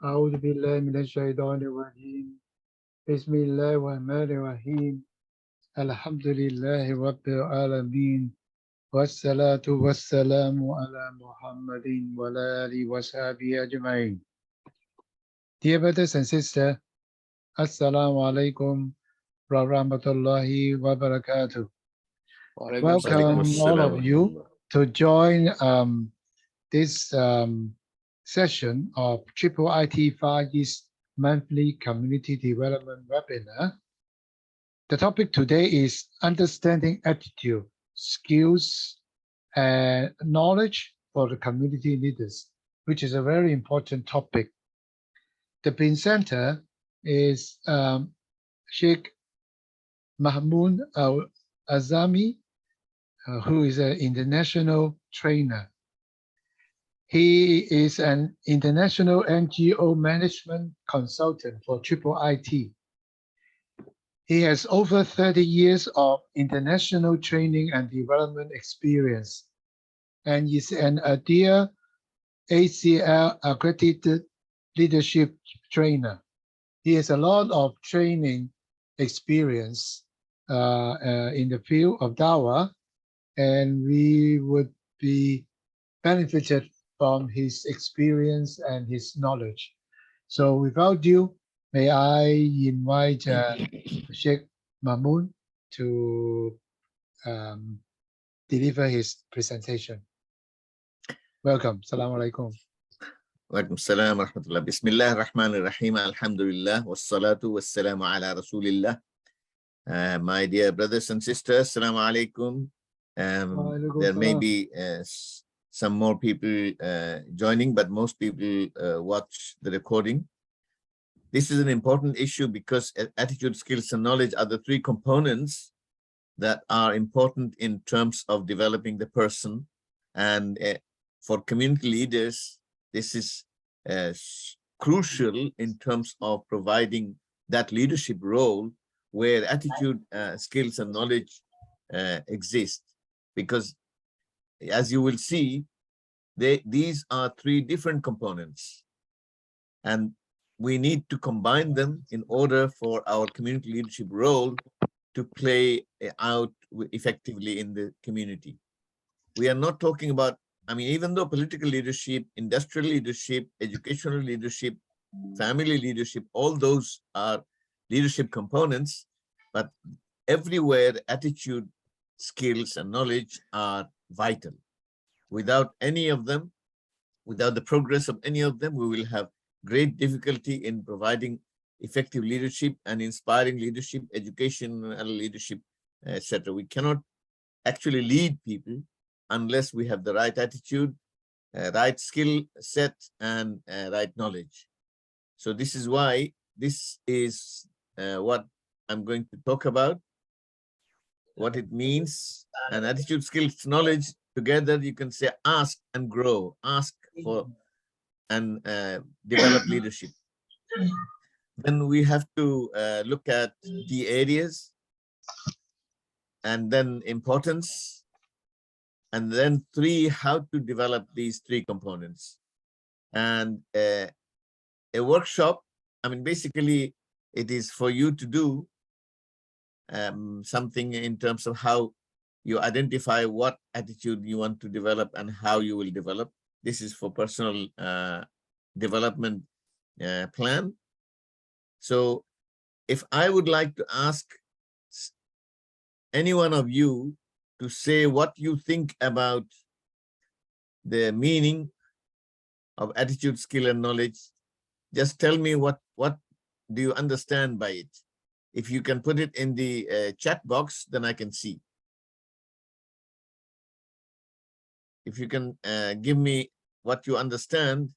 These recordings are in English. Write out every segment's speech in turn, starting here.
أعوذ بالله من الشيطان الرجيم بسم الله الرحمن الرحيم الحمد لله رب العالمين والصلاة والسلام على محمد وعلى آله وصحبه أجمعين. Dear brothers and sisters, Assalamu alaikum wa rahmatullahi wa barakatuh. Walaikum Welcome all assalam. of you to join this session of IIIT Far East Monthly Community Development Webinar. The topic today is Understanding Attitude, Skills, and Knowledge for the Community Leaders, which is a very important topic. The presenter is Sheikh Mamoon Al-Azami, who is an international trainer. He is an international NGO management consultant for IIIT. He has over 30 years of international training and development experience and is an ADIA ACL accredited leadership trainer. He has a lot of training experience in the field of Dawah, and we would be benefited from his experience and his knowledge. So without due, may I invite Sheikh Mamoon to deliver his presentation. Welcome. Assalamu alaikum. Walaikum assalam wa rahmatullah. Bismillah ar-Rahman ar-Rahim. Alhamdulillah. Wassalatu wassalamu ala Rasulillah. My dear brothers and sisters, assalamu alaikum. There may be some more people joining, but most people watch the recording. This is an important issue because attitude, skills, and knowledge are the three components that are important in terms of developing the person. And for community leaders, this is crucial in terms of providing that leadership role where attitude, skills, and knowledge exist. Because as you will see, these are three different components. And we need to combine them in order for our community leadership role to play out effectively in the community. We are not talking about, even though political leadership, industrial leadership, educational leadership, family leadership, all those are leadership components, but everywhere attitude, skills, and knowledge are vital. Without any of them, without the progress of any of them, we will have great difficulty in providing effective leadership and inspiring leadership, educational leadership, etc. We cannot actually lead people unless we have the right attitude, right skill set, and right knowledge. So this is why this is what I'm going to talk about, what it means, and attitude, skills, knowledge. Together, you can say ask and grow, ask for and develop leadership. Then we have to look at the areas, and then importance, and then three, how to develop these three components. And a workshop, basically it is for you to do something in terms of how you identify what attitude you want to develop and how you will develop. This is for personal development plan. So if I would like to ask any one of you to say what you think about the meaning of attitude, skill, and knowledge, just tell me what do you understand by it. If you can put it in the chat box, then I can see. If you can give me what you understand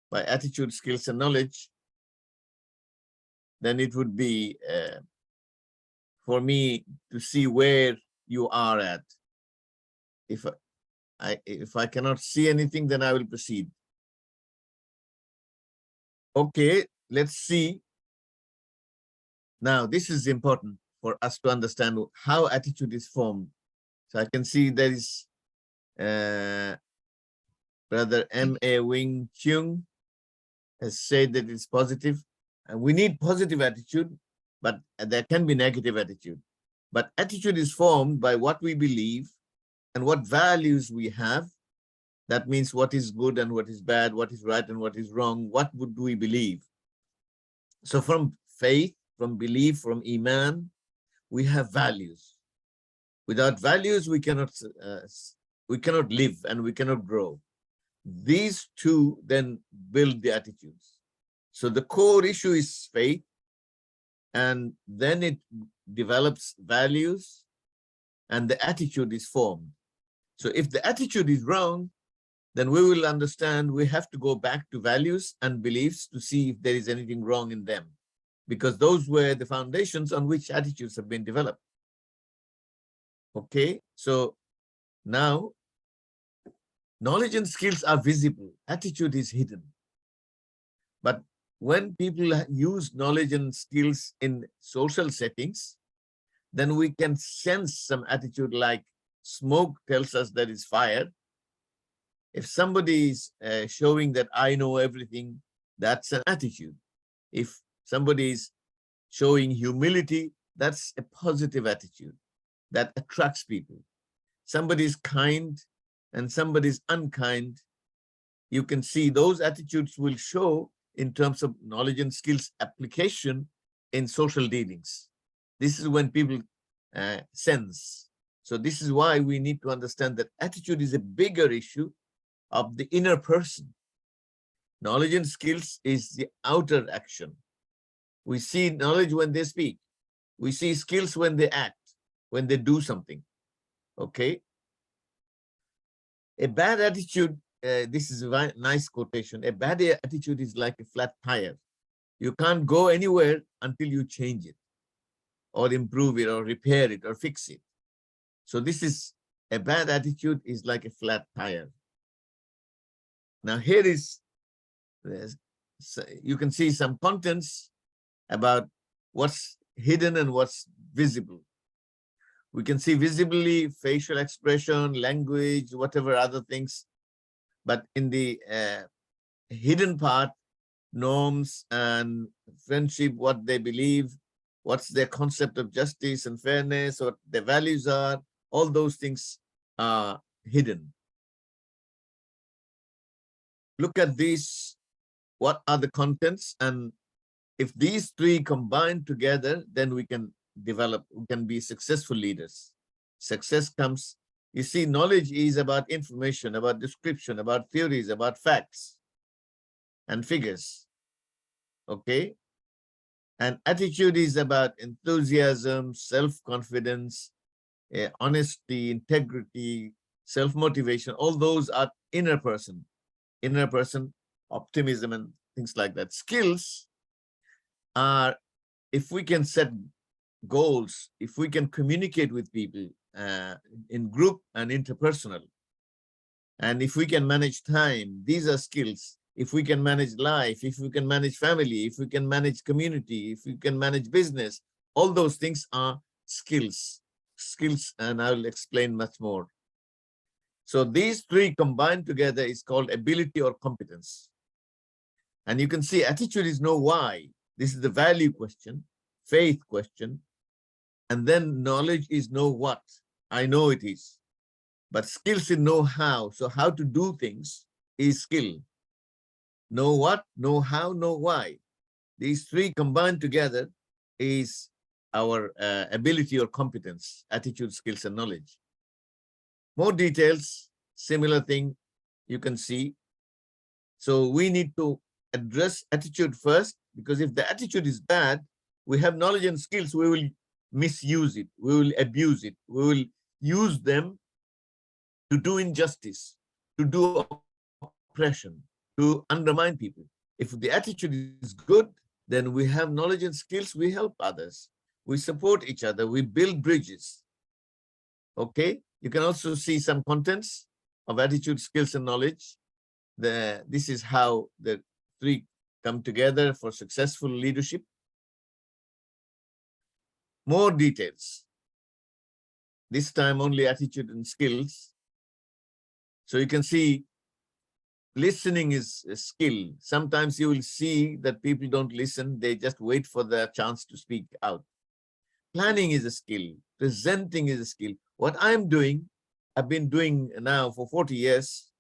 by attitude, skills, and knowledge, then it would be for me to see where you are at. If I cannot see anything, then I will proceed. Okay, let's see. Now, this is important for us to understand how attitude is formed. So I can see there is Brother M.A. Wing Chung, has said that it's positive. And we need positive attitude, but there can be negative attitude. But attitude is formed by what we believe and what values we have. That means what is good and what is bad, what is right and what is wrong. What would we believe? So from faith, from belief, from iman, we have values. Without values, we cannot live and we cannot grow. These two then build the attitudes. So the core issue is faith, and then it develops values, and the attitude is formed. So if the attitude is wrong, then we will understand we have to go back to values and beliefs to see if there is anything wrong in them, because those were the foundations on which attitudes have been developed. Okay, so now knowledge and skills are visible, attitude is hidden. But when people use knowledge and skills in social settings, then we can sense some attitude, like smoke tells us that it's fire. If somebody is showing that I know everything, that's an attitude. If somebody is showing humility, that's a positive attitude that attracts people. Somebody is kind and somebody is unkind. You can see those attitudes will show in terms of knowledge and skills application in social dealings. This is when people sense. So this is why we need to understand that attitude is a bigger issue of the inner person. Knowledge and skills is the outer action. We see knowledge when they speak. We see skills when they act, when they do something. Okay? A bad attitude, this is a nice quotation. A bad attitude is like a flat tire. You can't go anywhere until you change it, or improve it, or repair it, or fix it. So this is, a bad attitude is like a flat tire. Now here is, you can see some contents about what's hidden and what's visible. We can see visibly facial expression, language, whatever other things. But in the hidden part, norms and friendship, what they believe, what's their concept of justice and fairness, what their values are, all those things are hidden. Look at these, what are the contents, and if these three combine together, then we can develop, we can be successful leaders. Success comes, you see, knowledge is about information, about description, about theories, about facts and figures. Okay? And attitude is about enthusiasm, self-confidence, honesty, integrity, self-motivation. All those are inner person, optimism, and things like that. Skills are, if we can set goals, if we can communicate with people in group and interpersonal, and if we can manage time, these are skills. If we can manage life, if we can manage family, if we can manage community, if we can manage business, all those things are skills. Skills, and I will explain much more. So these three combined together is called ability or competence. And you can see attitude is know why. This is the value question, faith question, and then knowledge is know what. I know it is. But skills is know how. So how to do things is skill. Know what, know how, know why. These three combined together is our ability or competence, attitude, skills, and knowledge. More details, similar thing you can see. So we need to address attitude first, because if the attitude is bad, we have knowledge and skills, we will misuse it, we will abuse it, we will use them to do injustice, to do oppression, to undermine people. If the attitude is good, then we have knowledge and skills, we help others, we support each other, we build bridges. Okay, you can also see some contents of attitude, skills, and knowledge. This is how the three come together for successful leadership. More details. This time only attitude and skills. So you can see listening is a skill. Sometimes you will see that people don't listen. They just wait for the chance to speak out. Planning is a skill. Presenting is a skill. What I'm doing, I've been doing now for 40 years.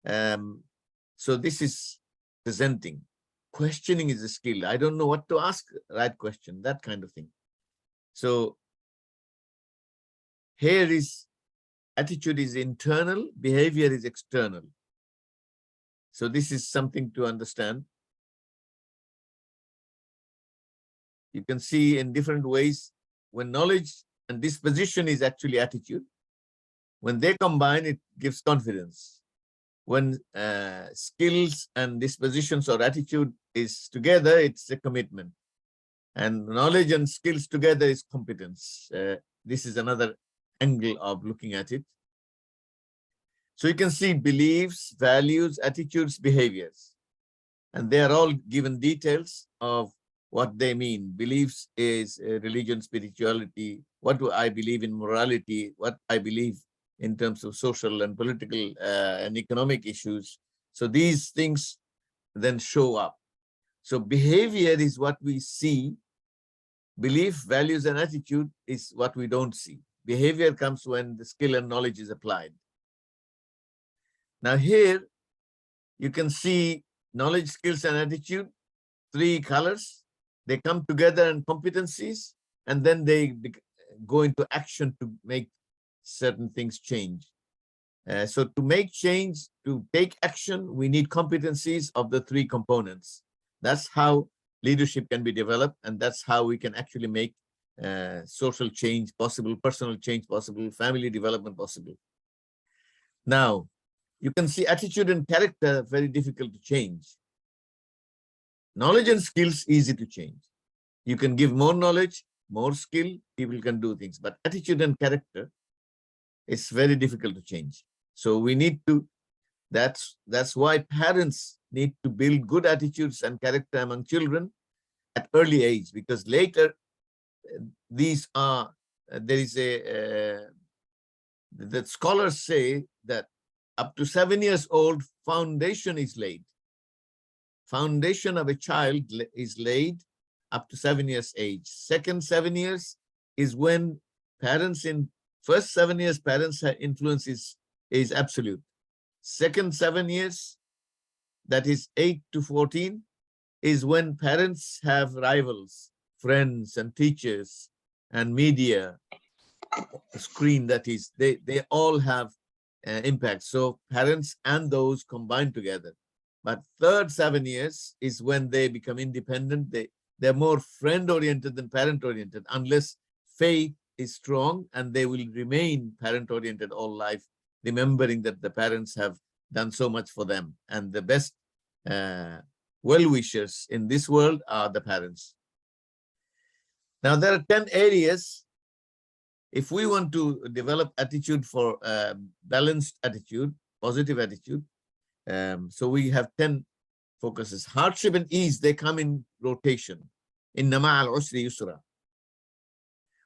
So this is presenting. Questioning is a skill. I don't know what to ask, right question, that kind of thing. So here is attitude is internal, behavior is external. So this is something to understand. You can see in different ways when knowledge and disposition is actually attitude. When they combine, it gives confidence. When skills and dispositions or attitude is together, it's a commitment. And knowledge and skills together is competence. This is another angle of looking at it. So you can see beliefs, values, attitudes, behaviors. And they are all given details of what they mean. Beliefs is religion, spirituality, what do I believe in morality, what I believe in terms of social and political and economic issues. So these things then show up. So behavior is what we see. Belief, values, and attitude is what we don't see. Behavior comes when the skill and knowledge is applied. Now here, you can see knowledge, skills, and attitude, 3 colors. They come together in competencies, and then they go into action to make certain things change. So to make change, to take action, we need competencies of the 3 components. That's how leadership can be developed, and that's how we can actually make social change possible, personal change possible, family development possible. Now, you can see attitude and character very difficult to change. Knowledge and skills easy to change. You can give more knowledge, more skill, people can do things, but attitude and character is very difficult to change. So we need to, that's why parents need to build good attitudes and character among children at early age, because later these are, there is a, the scholars say that up to 7 years old, foundation is laid. Foundation of a child is laid up to 7 years age. Second 7 years is when parents in first 7 years, parents' influence is absolute. Second 7 years, that is 8 to 14, is when parents have rivals, friends and teachers and media, screen, that is, they all have impact. So parents and those combine together. But third 7 years is when they become independent. They're more friend-oriented than parent-oriented, unless faith is strong, and they will remain parent-oriented all life, remembering that the parents have done so much for them. And the best well-wishers in this world are the parents. Now, there are 10 areas. If we want to develop attitude for balanced attitude, positive attitude, so we have 10 focuses. Hardship and ease, they come in rotation. Inna ma'al usri yusra.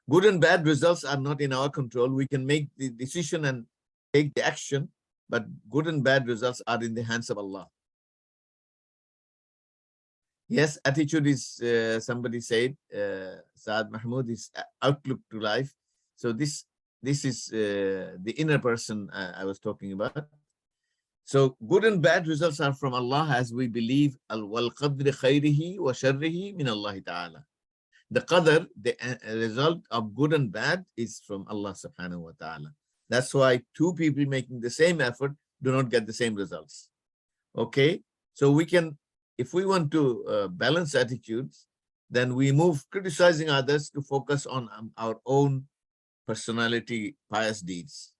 Good and bad results are not in our control. We can make the decision and take the action, but good and bad results are in the hands of Allah. Yes, attitude is, somebody said, Saad Mahmoud, is outlook to life. So this is the inner person I was talking about. So good and bad results are from Allah, as we believe wal qadri khayrihi wa sharrihi min Allah ta'ala. The qadr, the result of good and bad, is from Allah subhanahu wa ta'ala. That's why 2 people making the same effort do not get the same results. Okay, so we can, if we want to balance attitudes, then we move criticizing others to focus on our own personality, pious deeds.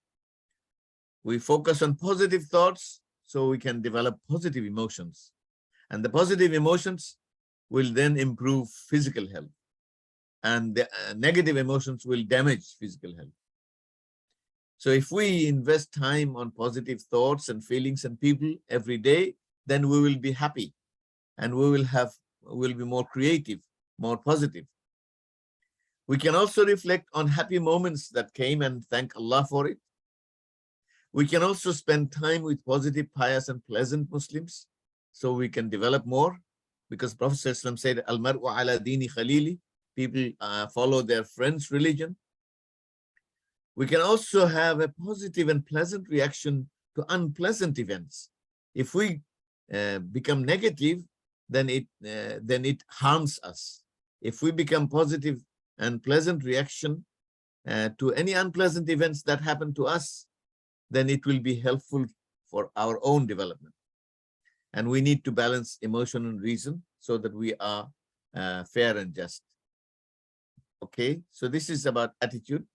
We focus on positive thoughts so we can develop positive emotions. And the positive emotions will then improve physical health. And the negative emotions will damage physical health. So if we invest time on positive thoughts and feelings and people every day, then we will be happy, and we will be more creative, more positive. We can also reflect on happy moments that came and thank Allah for it. We can also spend time with positive, pious, and pleasant Muslims, so we can develop more, because Prophet ﷺ said, Al-mar'u ala dini khalili, people follow their friend's religion. We can also have a positive and pleasant reaction to unpleasant events. If we become negative, then it harms us. If we become positive and pleasant reaction to any unpleasant events that happen to us, then it will be helpful for our own development. And we need to balance emotion and reason so that we are fair and just. Okay, so this is about attitude.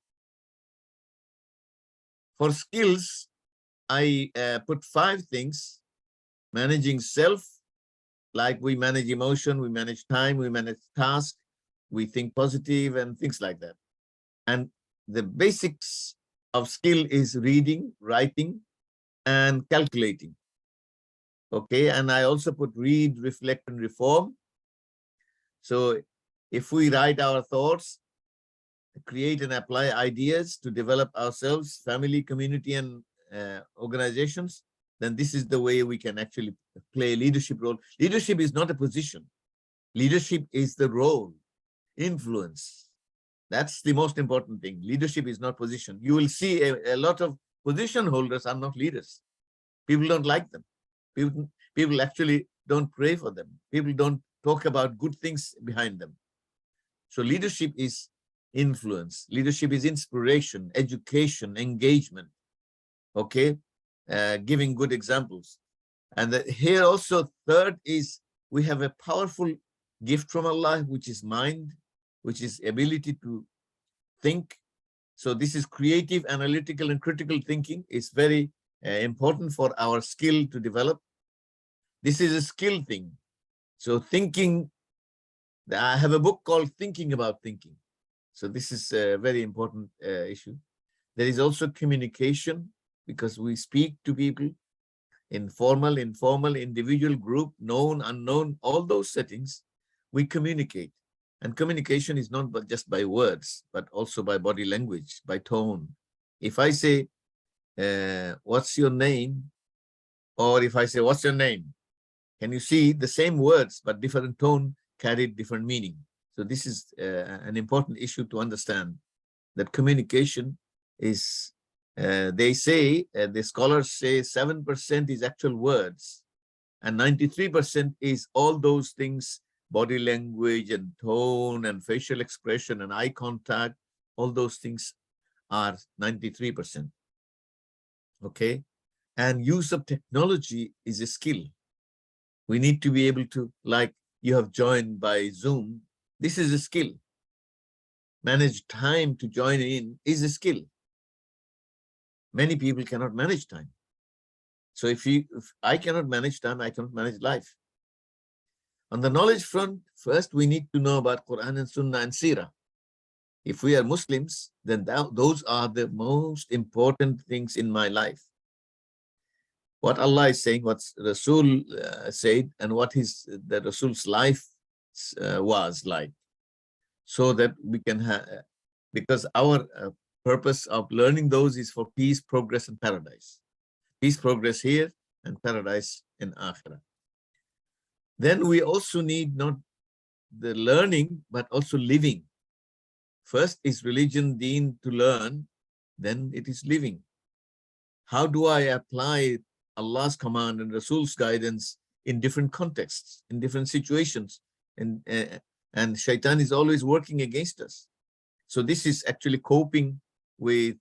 For skills, I put 5 things. Managing self, like we manage emotion, we manage time, we manage task, we think positive and things like that. And the basics of skill is reading, writing, and calculating. Okay, and I also put read, reflect, and reform. So if we write our thoughts, create and apply ideas to develop ourselves, family, community, and organizations, then this is the way we can actually play a leadership role. Leadership is not a position. Leadership is the role, influence. That's the most important thing. Leadership is not position. You will see a lot of position holders are not leaders. People don't like them. People actually don't pray for them. People don't talk about good things behind them. So leadership is influence. Leadership is inspiration, education, engagement. Okay, giving good examples. And here also, third is we have a powerful gift from Allah, which is mind, which is ability to think. So this is creative, analytical, and critical thinking. It's very important for our skill to develop. This is a skill thing. So thinking, I have a book called Thinking About Thinking. So this is a very important issue. There is also communication, because we speak to people in formal, informal, individual, group, known, unknown, all those settings, we communicate. And communication is not just by words, but also by body language, by tone. If I say, what's your name? Or if I say, what's your name? Can you see the same words, but different tone carried different meaning? So this is an important issue to understand, that communication is, they say, the scholars say 7% is actual words, and 93% is all those things, body language and tone and facial expression and eye contact, all those things are 93%. Okay, and use of technology is a skill. We need to be able to, like you have joined by Zoom, this is a skill. Manage time to join in is a skill. Many people cannot manage time. So if I cannot manage time, I cannot manage life. On the knowledge front, first we need to know about Quran and Sunnah and Sirah. If we are Muslims, then those are the most important things in my life. What Allah is saying, what Rasul said, and what the Rasul's life was like, so that we can have, because our purpose of learning those is for peace, progress, and paradise. Peace, progress here, and paradise in Akhirah. Then we also need not the learning, but also living. First is religion, deen, to learn, then it is living. How do I apply Allah's command and Rasul's guidance in different contexts, in different situations? And shaitan is always working against us. So this is actually coping with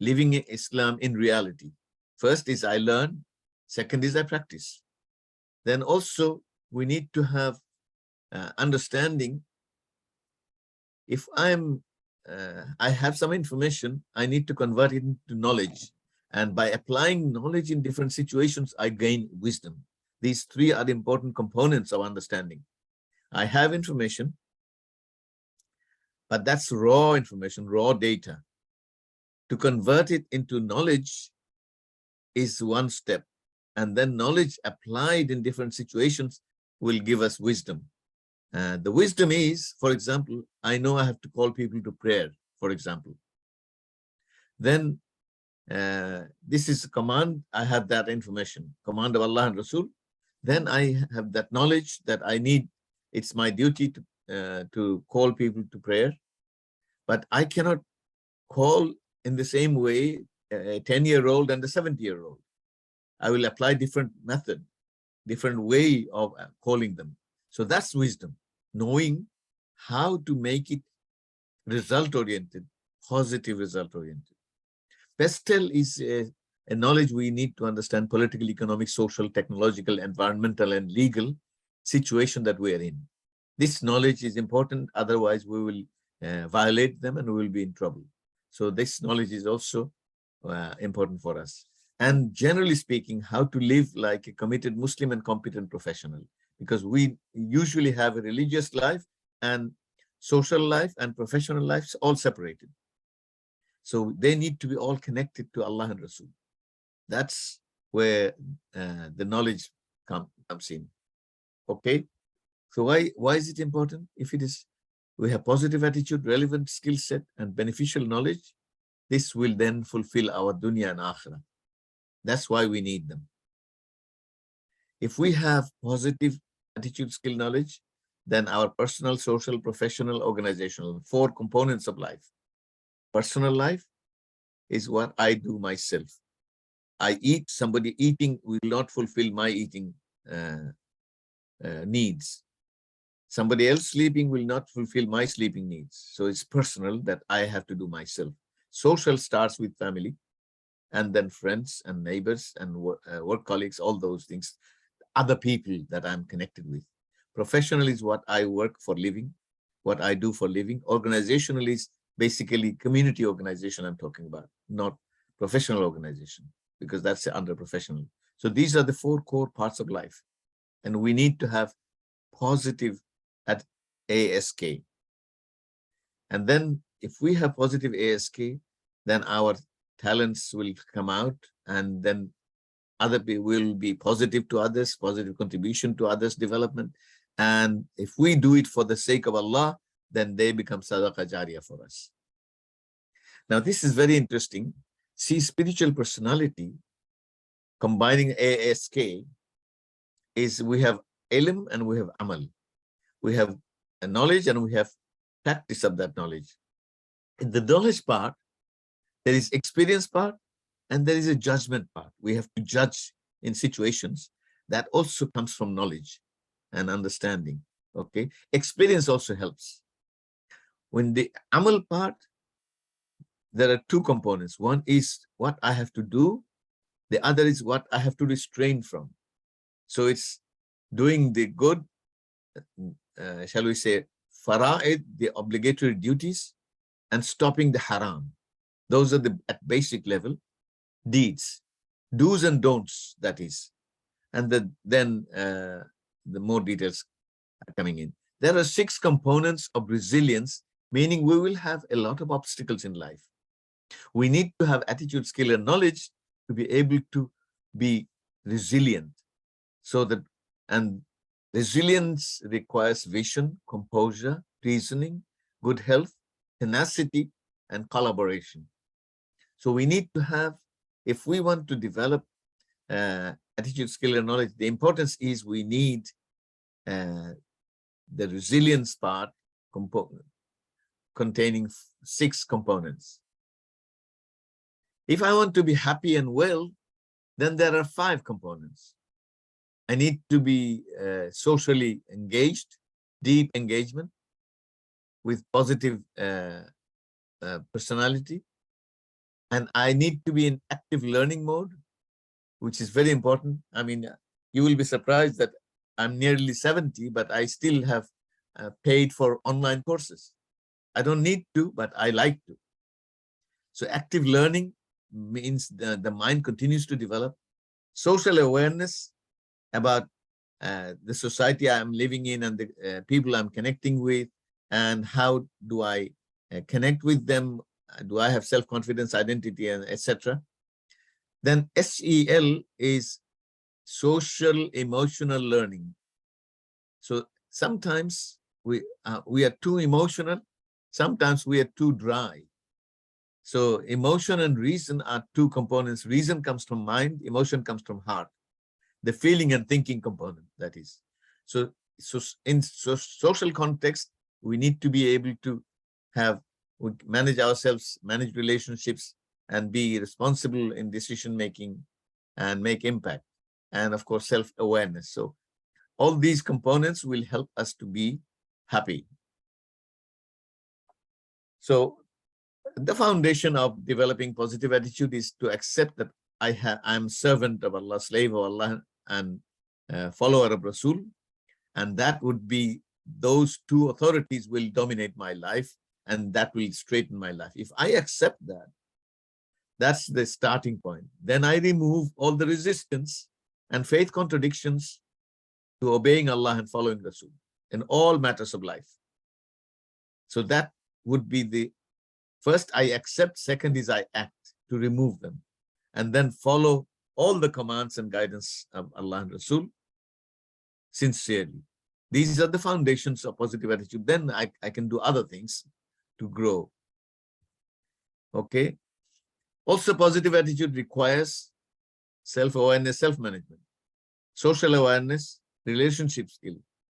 living Islam in reality. First is I learn, second is I practice. Then also we need to have understanding. If I have some information, I need to convert it into knowledge. And by applying knowledge in different situations, I gain wisdom. These 3 are the important components of understanding. I have information, but that's raw information, raw data. To convert it into knowledge is one step. And then knowledge applied in different situations will give us wisdom. The wisdom is, for example, I know I have to call people to prayer, for example. Then this is a command, I have that information, command of Allah and Rasul, then I have that knowledge that I need. It's my duty to call people to prayer, but I cannot call in the same way a 10-year-old and a 70-year-old. I will apply different method, different way of calling them. So that's wisdom, knowing how to make it result-oriented, positive result-oriented. Pestel is a knowledge we need to understand political, economic, social, technological, environmental, and legal situation that we are in. This knowledge is important, otherwise we will violate them and we will be in trouble. So this knowledge is also important for us. And generally speaking, how to live like a committed Muslim and competent professional, because we usually have a religious life and social life and professional lives all separated. So they need to be all connected to Allah and Rasul. That's where the knowledge comes in. Okay. So why is it important? If it is, we have positive attitude, relevant skill set, and beneficial knowledge, this will then fulfill our dunya and akhirah. That's why we need them. If we have positive attitude, skill, knowledge, then our personal, social, professional, organizational, 4 components of life. Personal life is what I do myself. I eat, somebody eating will not fulfill my eating needs. Somebody else sleeping will not fulfill my sleeping needs. So it's personal that I have to do myself. Social starts with family, and then friends and neighbors and work colleagues, all those things, other people that I'm connected with. Professional is what I work for living, what I do for living. Organizational is basically community organization I'm talking about, not professional organization, because that's under professional. So these are the 4 core parts of life. And we need to have positive at ASK. And then if we have positive ASK, then our talents will come out, and then other people will be positive to others, positive contribution to others' development. And if we do it for the sake of Allah, then they become sadaqah jariyah for us. Now, this is very interesting. See, spiritual personality, combining ASK, is we have ilm and we have amal. We have a knowledge and we have practice of that knowledge. In the knowledge part, there is experience part and there is a judgment part. We have to judge in situations. That also comes from knowledge and understanding. Okay, experience also helps. When the amal part, there are 2 components. One is what I have to do. The other is what I have to restrain from. So it's doing the good, shall we say, fara'id, the obligatory duties, and stopping the haram. Those are the, at basic level, deeds, do's and don'ts, that is. And then the more details are coming in. There are 6 components of resilience, meaning we will have a lot of obstacles in life. We need to have attitude, skill, and knowledge to be able to be resilient. So that, and resilience requires vision, composure, reasoning, good health, tenacity, and collaboration. So we need to have, if we want to develop attitude, skill, and knowledge, the importance is we need the resilience part containing 6 components. If I want to be happy and well, then there are 5 components. I need to be socially engaged, deep engagement with positive personality. And I need to be in active learning mode, which is very important. I mean, you will be surprised that I'm nearly 70, but I still have paid for online courses. I don't need to, but I like to. So active learning means the mind continues to develop. Social awareness about the society I'm living in and the people I'm connecting with, and how do I connect with them? Do I have self-confidence, identity, and etc.? Then SEL is social emotional learning. So sometimes we are too emotional, sometimes we are too dry. So emotion and reason are two components. Reason comes from mind, emotion comes from heart. The feeling and thinking component, that is. So in social context, we need to be able to manage ourselves, manage relationships, and be responsible in decision making and make impact. And of course, self-awareness. So all these components will help us to be happy. So the foundation of developing positive attitude is to accept that I'm servant of Allah, slave of Allah, and follower of Rasul. And that would be, those two authorities will dominate my life, and that will straighten my life. If I accept that, that's the starting point. Then I remove all the resistance and faith contradictions to obeying Allah and following Rasul in all matters of life. So that would be the first, I accept. Second is I act to remove them, and then follow all the commands and guidance of Allah and Rasul sincerely. These are the foundations of positive attitude. Then I can do other things to grow. Okay. Also, positive attitude requires self-awareness, self-management, social awareness, relationship skill,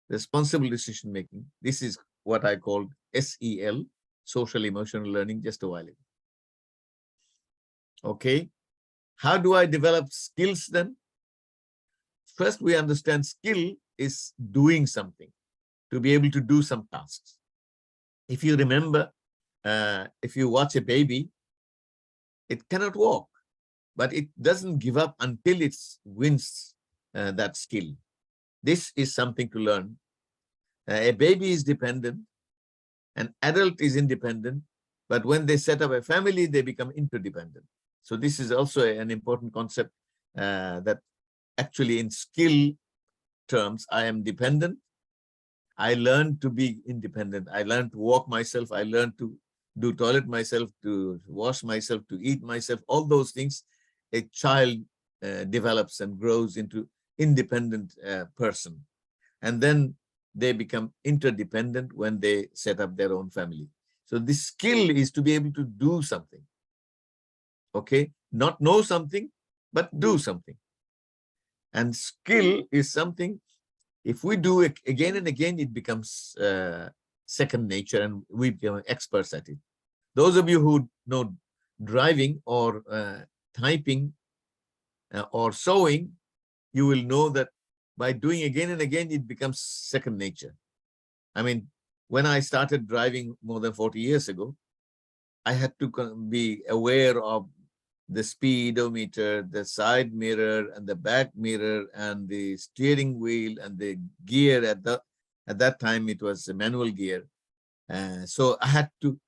responsible decision-making. This is what I called SEL, social emotional learning, just a while ago. Okay. How do I develop skills then? First, we understand skill is doing something, to be able to do some tasks. If you remember, if you watch a baby, it cannot walk, but it doesn't give up until it wins that skill. This is something to learn. A baby is dependent, an adult is independent, but when they set up a family, they become interdependent. So this is also an important concept that actually in skill terms, I am dependent. I learned to be independent. I learned to walk myself. I learned to do toilet myself, to wash myself, to eat myself, all those things. A child develops and grows into independent person. And then they become interdependent when they set up their own family. So this skill is to be able to do something. Okay, not know something, but do something. And skill is something, if we do it again and again, it becomes second nature, and we become experts at it. Those of you who know driving or typing or sewing, you will know that by doing again and again, it becomes second nature. I mean, when I started driving more than 40 years ago, I had to be aware of the speedometer, the side mirror, and the back mirror, and the steering wheel, and the gear. At that time, it was a manual gear. So I had to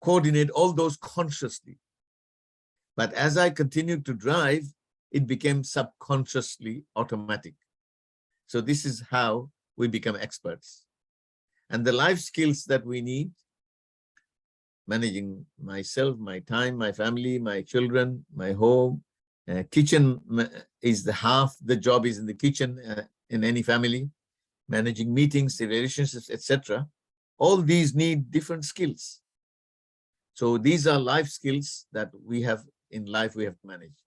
coordinate all those consciously. But as I continued to drive, it became subconsciously automatic. So this is how we become experts. And the life skills that we need: managing myself, my time, my family, my children, my home. Kitchen is the job is in the kitchen in any family. Managing meetings, relationships, etc. All these need different skills. So these are life skills that we have in life, we have to manage.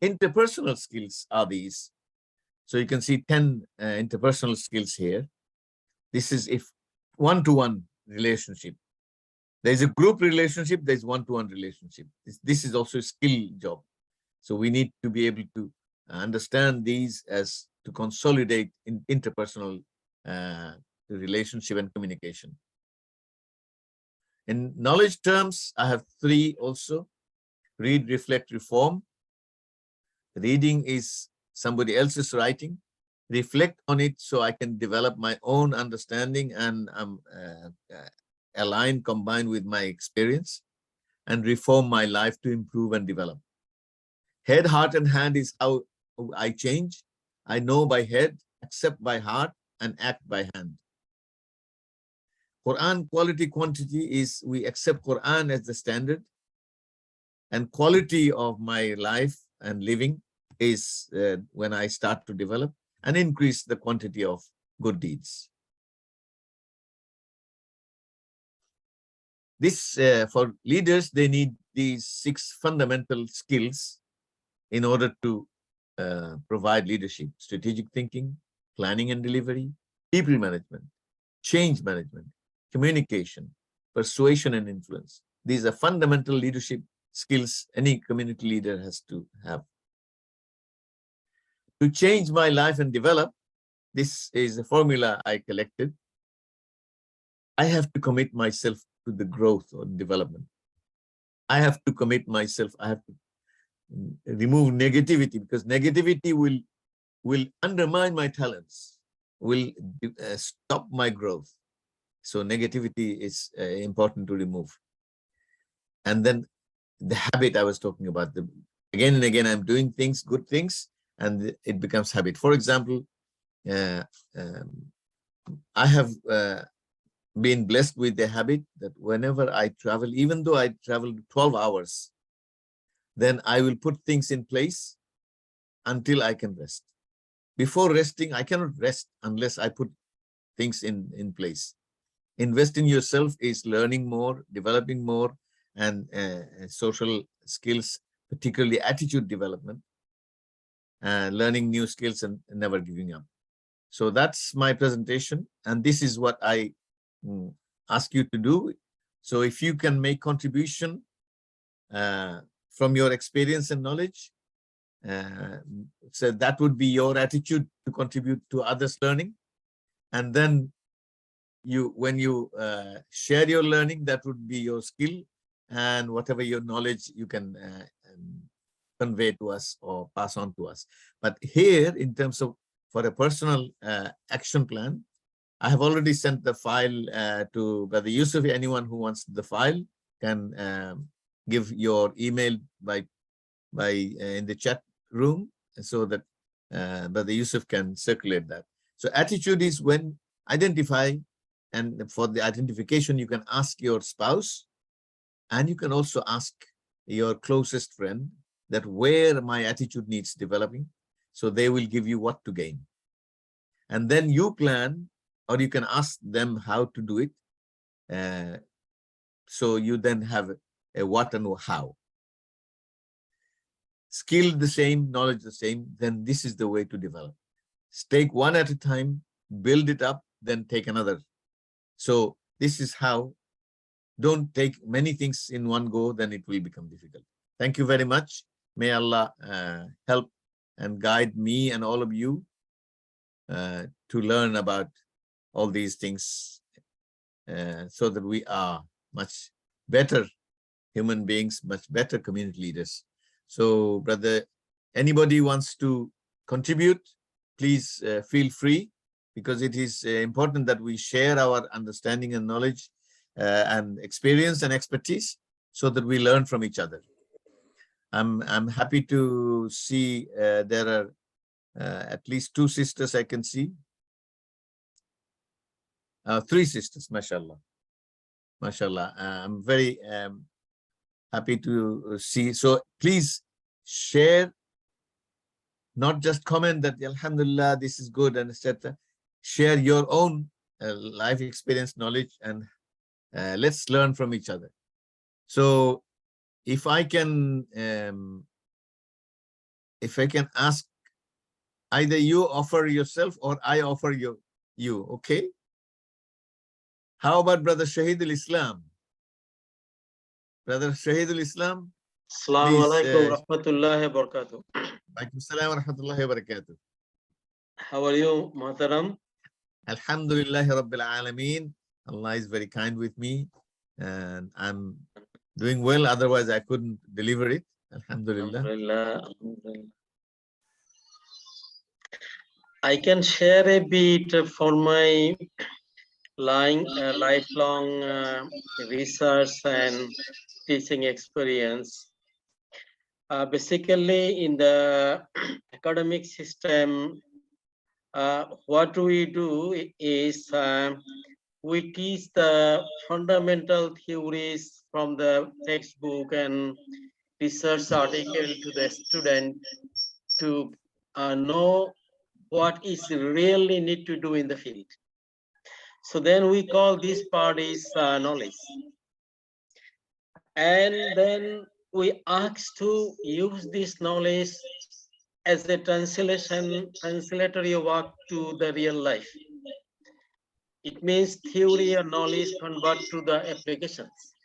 Interpersonal skills are these. So you can see 10 interpersonal skills here. This is if one-to-one relationship. There's a group relationship, there's one-to-one relationship. This is also a skill job. So we need to be able to understand these as to consolidate in interpersonal relationship and communication. In knowledge terms, I have 3 also: read, reflect, reform. Reading is somebody else's writing. Reflect on it so I can develop my own understanding and align, combine with my experience, and reform my life to improve and develop. Head, heart, and hand is how I change. I know by head, accept by heart, and act by hand. Quran quality, quantity is we accept Quran as the standard, and quality of my life and living is when I start to develop and increase the quantity of good deeds. this for leaders, they need these 6 fundamental skills in order to provide leadership: strategic thinking, planning and delivery, people management, change management, communication, persuasion and influence. These are fundamental leadership skills any community leader has to have. To change my life and develop, this is a formula I collected. I have to commit myself to the growth or development. I have to commit myself. I have to remove negativity, because negativity will undermine my talents, will stop my growth. So negativity is important to remove. And then the habit I was talking about, again and again, I'm doing things, good things, and it becomes habit. For example, I have been blessed with the habit that whenever I travel, even though I travel 12 hours, then I will put things in place until I can rest. Before resting, I cannot rest unless I put things in place. Invest in yourself is learning more, developing more, and social skills, particularly attitude development, learning new skills and never giving up. So that's my presentation, and this is what I ask you to do. So if you can make contribution from your experience and knowledge, so that would be your attitude to contribute to others' learning. And then when you share your learning, that would be your skill, and whatever your knowledge you can convey to us or pass on to us. But here, in terms of for a personal action plan, I have already sent the file to Brother Yusuf. Anyone who wants the file can give your email by in the chat room, so that Brother Yusuf can circulate that. So attitude is when identify, and for the identification, you can ask your spouse, and you can also ask your closest friend that where my attitude needs developing. So they will give you what to gain. And then you plan, or you can ask them how to do it. So you then have a what and a how. Skill the same, knowledge the same, then this is the way to develop. Take one at a time, build it up, then take another. So this is how. Don't take many things in one go, then it will become difficult. Thank you very much. May Allah help and guide me and all of you to learn about all these things so that we are much better human beings, much better community leaders. So, brother, anybody wants to contribute, please feel free, because it is important that we share our understanding and knowledge and experience and expertise, so that we learn from each other. I'm happy to see there are at least 2 sisters I can see. 3 sisters, mashallah. Mashallah. I'm very happy to see. So please share, not just comment that Alhamdulillah, this is good and etc. Share your own life experience, knowledge, and let's learn from each other. So if I can ask, either you offer yourself or I offer you, okay? How about Brother Shahid al-Islam? Brother Shahid al-Islam? Assalamu alaikum wa rahmatullahi wa barakatuh. Alaikum assalam wa rahmatullahi wa barakatuh. How are you, Muhtaram? Alhamdulillah Rabbil Alameen. Allah is very kind with me, and I'm doing well. Otherwise, I couldn't deliver it. Alhamdulillah. Alhamdulillah. Alhamdulillah. I can share a bit for my lifelong research and teaching experience. Basically, in the academic system, what we do is we teach the fundamental theories from the textbook and research article to the student to know what is really need to do in the field. So then we call this part is knowledge. And then we ask to use this knowledge as a translatory work to the real life. It means theory or knowledge convert to the applications.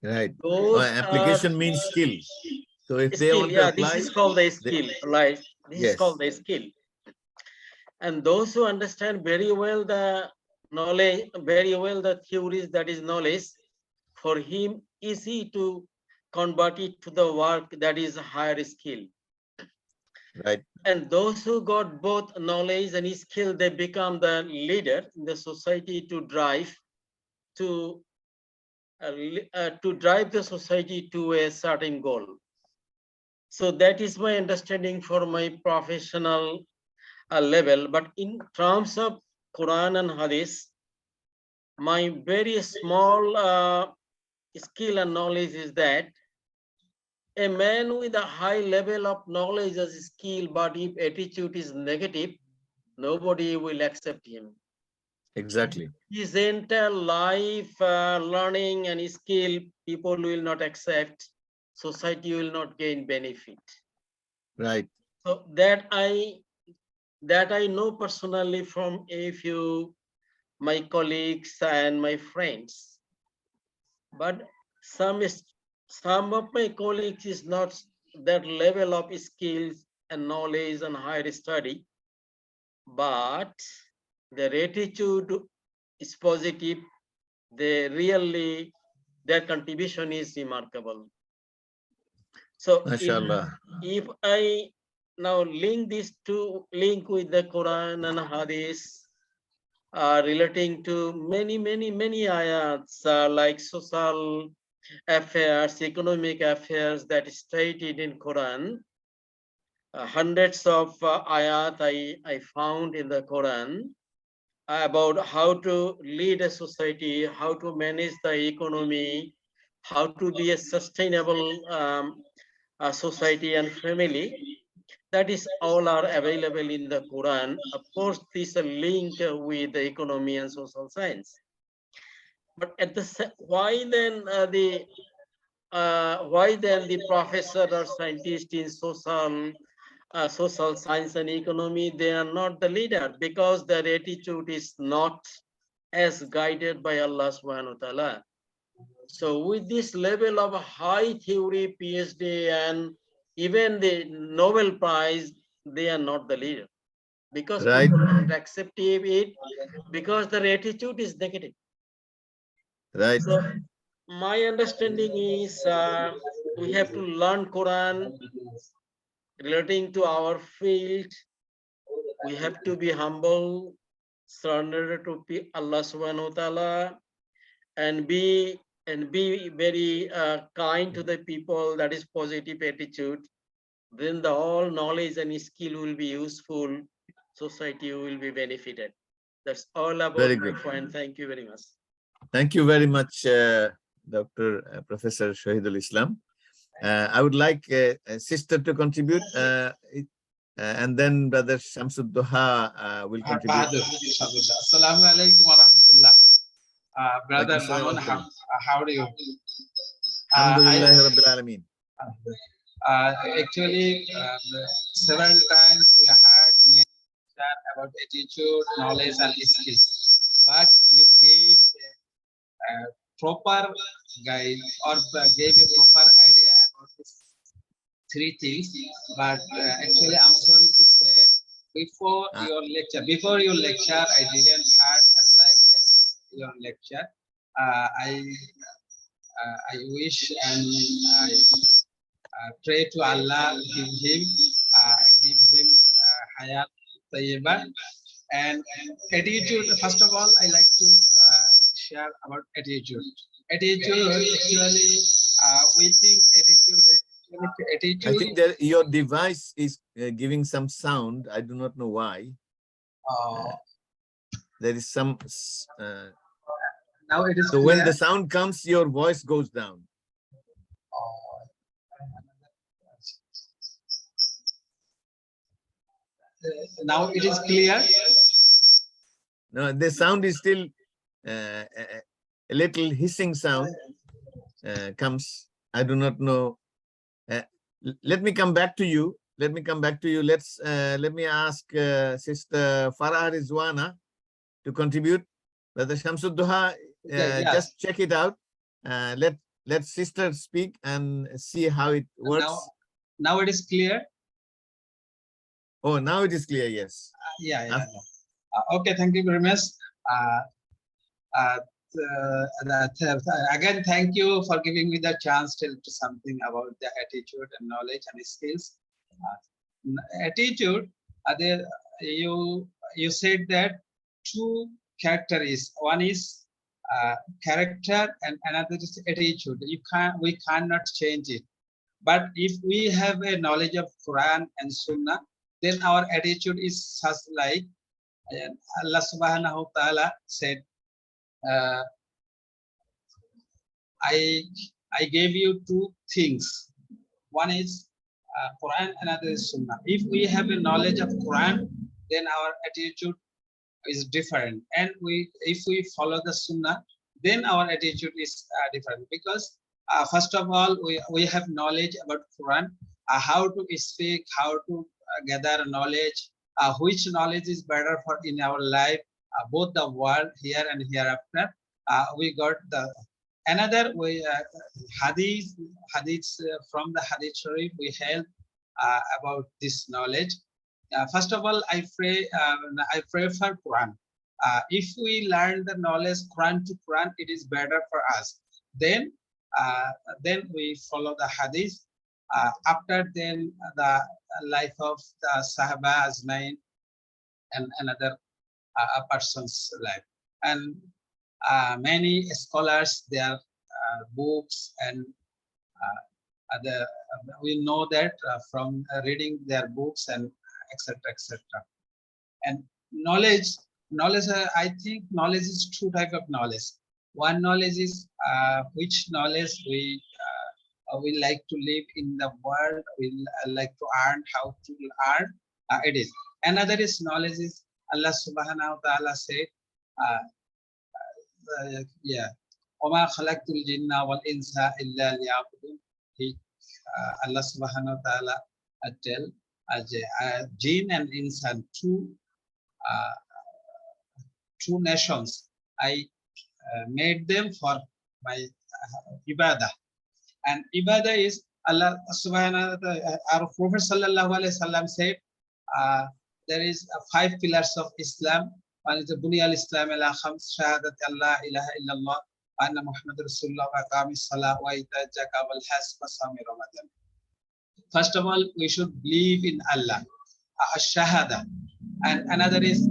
Right. Those are Application means skill. So if they skill. want to Yeah, this apply, is called the they, skill. Right. This is yes, called the skill. And those who understand very well the knowledge, very well the theories, that is knowledge, for him easy to convert it to the work that is higher skill. right, And those who got both knowledge and skill, they become the leader in the society to drive to drive the society to a certain goal. So that is my understanding for my professional level. But in terms of Quran and Hadith, my very small skill and knowledge is that a man with a high level of knowledge as skill, but if attitude is negative, nobody will accept him. exactly. His entire life, learning and skill, people will not accept. Society will not gain benefit. Right, So that I know personally from a few my colleagues and my friends. But some of my colleagues is not that level of skills and knowledge and higher study, but their attitude is positive. They really, their contribution is remarkable. So mashallah. if I now link with the Quran and Hadith, relating to many ayats like social affairs, economic affairs that is stated in Quran. Hundreds of ayat I found in the Quran about how to lead a society, how to manage the economy, how to be a sustainable society and family. That is all are available in the Quran. Of course, this is a link with the economy and social science. But at the why then the professor or scientist in social science and economy, they are not the leader because their attitude is not as guided by Allah subhanahu wa ta'ala. So with this level of high theory, PhD, and even the Nobel Prize, they are not the leader because Right, people don't accept it because their attitude is negative. right, So my understanding is we have to learn Quran relating to our field. We have to be humble, surrender to Allah subhanahu wa ta'ala, and be very kind to the people. That is positive attitude. Then the all knowledge and skill will be useful. Society will be benefited. That's all about very my good. point. Thank you very much. Thank you very much, Dr. Professor Shahidul Islam. I would like a sister to contribute, and then Brother Shamsud Doha will contribute. Assalamu alaikum wa rahmatullah. Brother Mamoon, how are you? Alhamdulillah Rabbil Alameen. Actually, several times we had mentioned about attitude, knowledge, and skills, but you gave a proper guide or gave a proper idea about these three things. But actually, I'm sorry to say, before your lecture, I didn't had as like as your lecture. I wish and I pray to Allah, give him hayat tayyibah and attitude. First of all, I like to share about attitude. Attitude actually, we think attitude. I think that your device is giving some sound. I do not know why. There is some. Now it is so clear. when the sound comes, your voice goes down. Now it is clear. No, the sound is still a little hissing sound. comes. I do not know. Let me come back to you. Let me let me ask Sister Farah Rizwana to contribute. Brother Shamsudduha, Yes. just check it out. Let sister speak and see how it works. Now it is clear. Oh, now it is clear. Yes. Yeah. Okay, thank you very much. Again, thank you for giving me the chance to something about the attitude and knowledge and skills. Attitude, you said that two characteristics. One is character and another is attitude. We cannot change it. But if we have a knowledge of Quran and Sunnah, then our attitude is such like Allah subhanahu wa ta'ala said, I gave you two things. One is Quran, another is Sunnah. If we have a knowledge of Quran, then our attitude is different. And if we follow the Sunnah, then our attitude is different. Because first of all, we have knowledge about Quran, how to speak, how to gather knowledge, which knowledge is better for in our life, both the world here and hereafter. We got the another way hadith from the hadith sharif. We help about this knowledge. First of all, I pray for Quran. If we learn the knowledge Quran to Quran, it is better for us. Then we follow the hadith. After then the life of the Sahaba Ajmain and another person's life. And many scholars, their books and we know that from reading their books and etc. And knowledge, I think knowledge is two types of knowledge. One knowledge is which knowledge we like to live in the world, we like to earn, how to earn, it is. Another is knowledge is Allah subhanahu wa ta'ala said, وَمَا خَلَقْتُ الْجِنَّ وَالْإِنسَ إِلَّا لِيَعْبُدُونِ. Allah subhanahu wa ta'ala tell jinn and insan, two nations, I made them for my ibadah. And ibadah is Allah subhanahu wa ta'ala, our Prophet sallallahu alaihi wasallam said, there is 5 pillars of Islam. One is the Bunya al-Islam ala khams, shahadat Allah ilaha illallah, wa anna Muhammad Rasulullah, wa aqamis salah, wa ita zakah wal hajj wa sami Ramadan. First of all, we should believe in Allah, shahada, and another is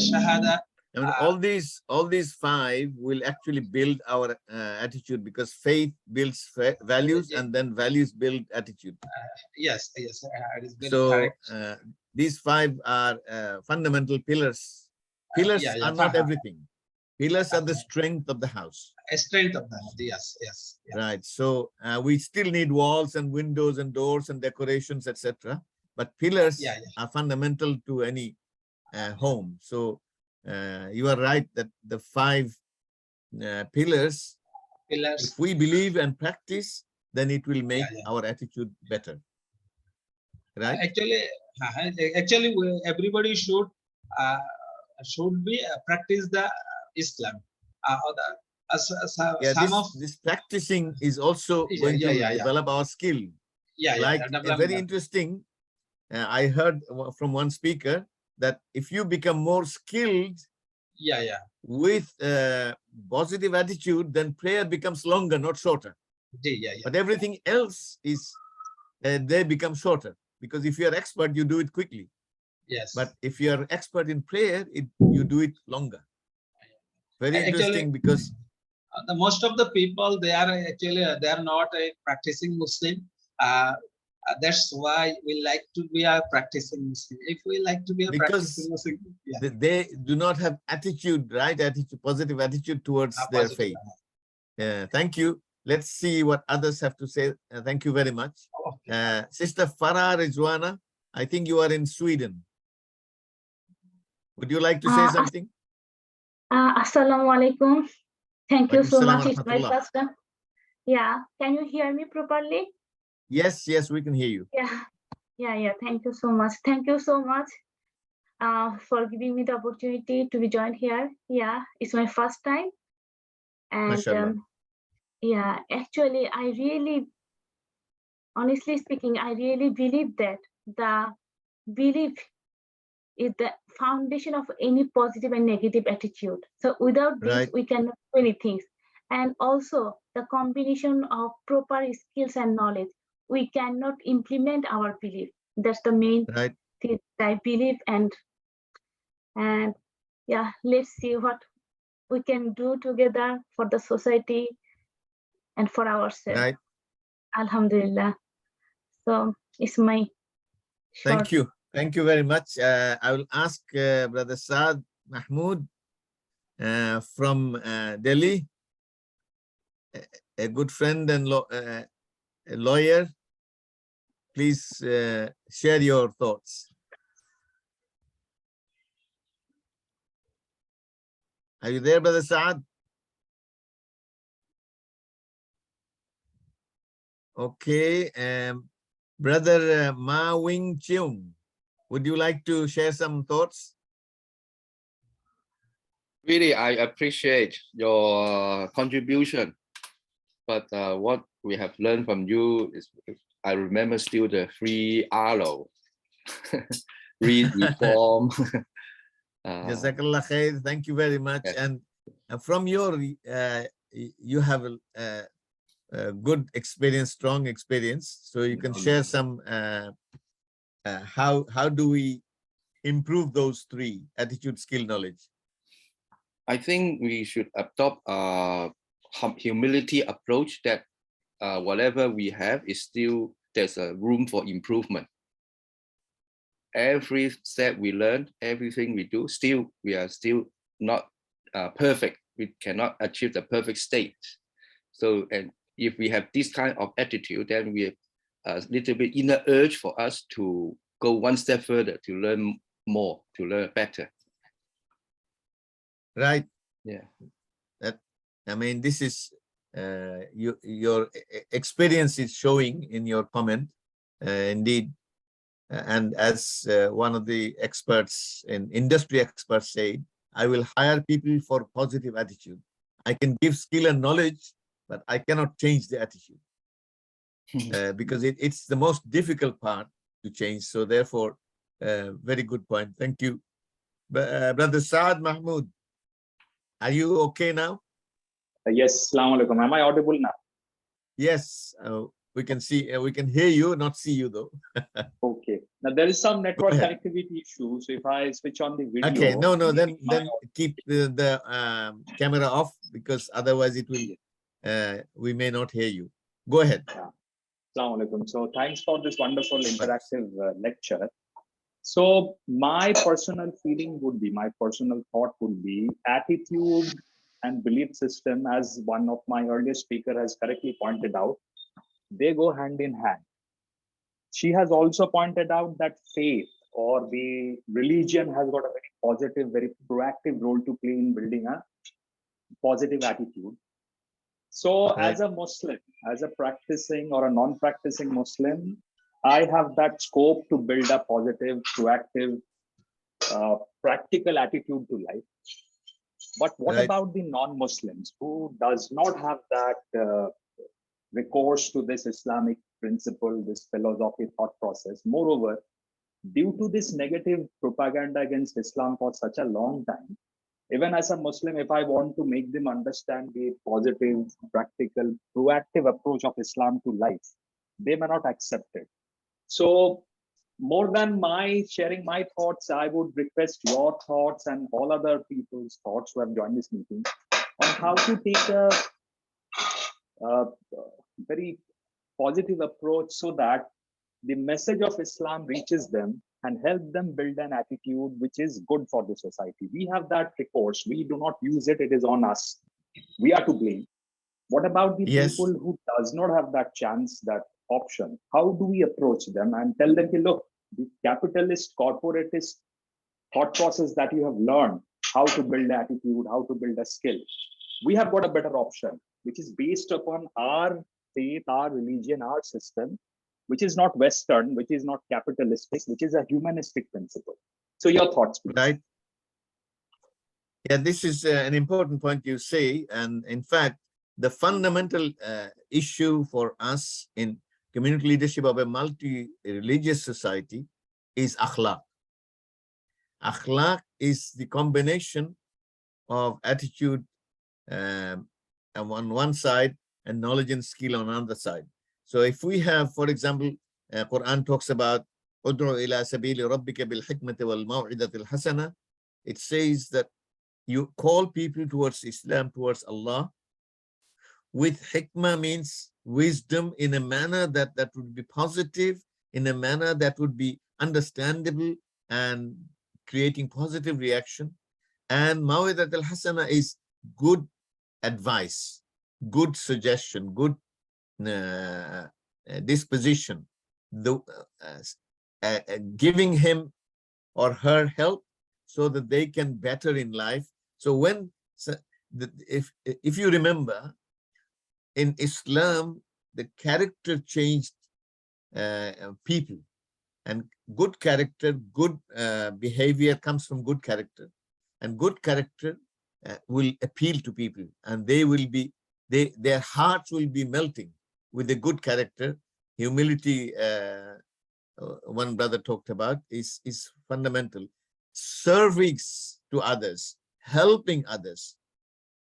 shahada. I mean, all these 5 will actually build our attitude, because faith builds values, and then values build attitude. Yes, it is very so correct. These 5 are fundamental pillars. Pillars are not everything. Pillars are the strength of the house. A strength of the house. Yes. Right. So we still need walls and windows and doors and decorations, etc. But pillars are fundamental to any home. So you are right that the 5 pillars, if we believe and practice, then it will make our attitude better. Right? Actually, everybody should be practice the Islam. This practicing is also going to develop our skill. Very interesting. I heard from one speaker that if you become more skilled with positive attitude, then prayer becomes longer, not shorter. But everything else is they become shorter, because if you are expert, you do it quickly. Yes. But if you are expert in prayer, you do it longer. Very interesting, because the most of the people, they are not a practicing Muslim. That's why we like to be a practicing Muslim. If we like to be a practicing Muslim, they do not have attitude, right? Positive attitude towards their faith. Thank you. Let's see what others have to say. Thank you very much. Sister Farah Rizwana, I think you are in Sweden. Would you like to say something? Assalamu alaikum. Thank you so much. It's my first time. Yeah, can you hear me properly? Yes, yes, we can hear you. Yeah. Thank you so much. Thank you so much for giving me the opportunity to be joined here. Yeah, it's my first time. And MashaAllah. yeah, actually, honestly speaking, I really believe that the belief is the foundation of any positive and negative attitude. So without this, Right, we cannot do anything. And also the combination of proper skills and knowledge, we cannot implement our belief. That's the main right. thing I believe. And yeah, let's see what we can do together for the society and for ourselves. Right. Alhamdulillah. So it's my short. Thank you. Thank you very much. I will ask Brother Saad Mahmood from Delhi, a good friend and a lawyer. Please share your thoughts. Are you there, Brother Saad? Okay. Brother Ma Wing Cheung, would you like to share some thoughts? Really, I appreciate your contribution. But what we have learned from you is, I remember still the 3R. Read, reform. Jazakallah khair. Thank you very much. Yes. And from your, you have a good experience, strong experience. So you can share some, how do we improve those three: attitude, skill, knowledge? I think we should adopt a humility approach, that whatever we have is still, there's a room for improvement. Every step we learn, everything we do, still we are still not perfect. We cannot achieve the perfect state. So, and if we have this kind of attitude, then we have a little bit inner urge for us to go one step further, to learn more, to learn better. Right. Yeah. That, I mean, this is your experience is showing in your comment, indeed. And as one of the experts, industry experts said, I will hire people for positive attitude. I can give skill and knowledge, but I cannot change the attitude because it's the most difficult part to change. So therefore, very good point. Thank you. Brother Saad Mahmood, are you okay now? Yes, Assalamu alaikum. Am I audible now? Yes, we can see, we can hear you, not see you though. Okay. Now there is some network ahead. connectivity issue. So if I switch on the video. Okay, no, then my- keep the camera off, because otherwise it will, we may not hear you. Go ahead. Assalamu alaikum. So thanks for this wonderful interactive lecture. So my personal feeling would be, my personal thought would be, attitude and belief system, as one of my earlier speaker has correctly pointed out, they go hand in hand. She has also pointed out that faith or the religion has got a very positive, very proactive role to play in building a positive attitude. So Right. as a Muslim, as a practicing or a non-practicing Muslim, I have that scope to build a positive, proactive, practical attitude to life. But what Right. about the non-Muslims who does not have that recourse to this Islamic principle, this philosophy, thought process? Moreover, due to this negative propaganda against Islam for such a long time, even as a Muslim, if I want to make them understand the positive, practical, proactive approach of Islam to life, they may not accept it. So more than my sharing my thoughts, I would request your thoughts and all other people's thoughts who have joined this meeting on how to take a very positive approach so that the message of Islam reaches them and help them build an attitude which is good for the society. We have that recourse. We do not use it. It is on us. We are to blame. What about the Yes. people who does not have that chance, that option? How do we approach them and tell them, look, the capitalist, corporatist thought process that you have learned, how to build attitude, how to build a skill, we have got a better option. which is based upon our faith, our religion, our system, which is not Western, which is not capitalistic, which is a humanistic principle. So your thoughts, please. Right. Yeah, this is an important point you say. And in fact, the fundamental issue for us in community leadership of a multi-religious society is akhlaq. Akhlaq is the combination of attitude on one side and knowledge and skill on the other side. So if we have, for example, Quran talks about ud'u ila sabili rabbika bil hikmati wal maw'idati al hasana. It says that you call people towards Islam, towards Allah, with hikmah means wisdom in a manner that would be positive, in a manner that would be understandable and creating positive reaction. And mawidat al-hasana is good advice, good suggestion, good disposition, giving him or her help so that they can better in life. So when, if you remember, in Islam, the character changed people, and good character, good behavior comes from good character, and good character will appeal to people, and they will be, their hearts will be melting with the good character. Humility, one brother talked about, is fundamental. Service to others, helping others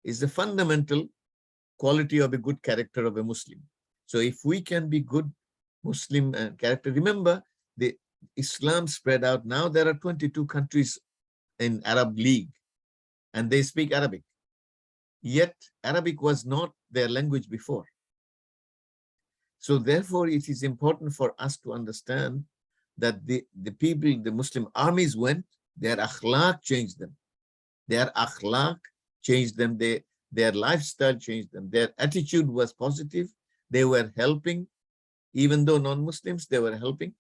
is the fundamental quality of a good character of a Muslim. So if we can be good Muslim character, remember the Islam spread out. Now there are 22 countries in Arab League and they speak Arabic. Yet Arabic was not their language before. So therefore it is important for us to understand that the people, the Muslim armies went, their akhlaq changed them. Their akhlaq changed them. Their lifestyle changed them. Their attitude was positive. They were helping, even though non-Muslims, they were helping.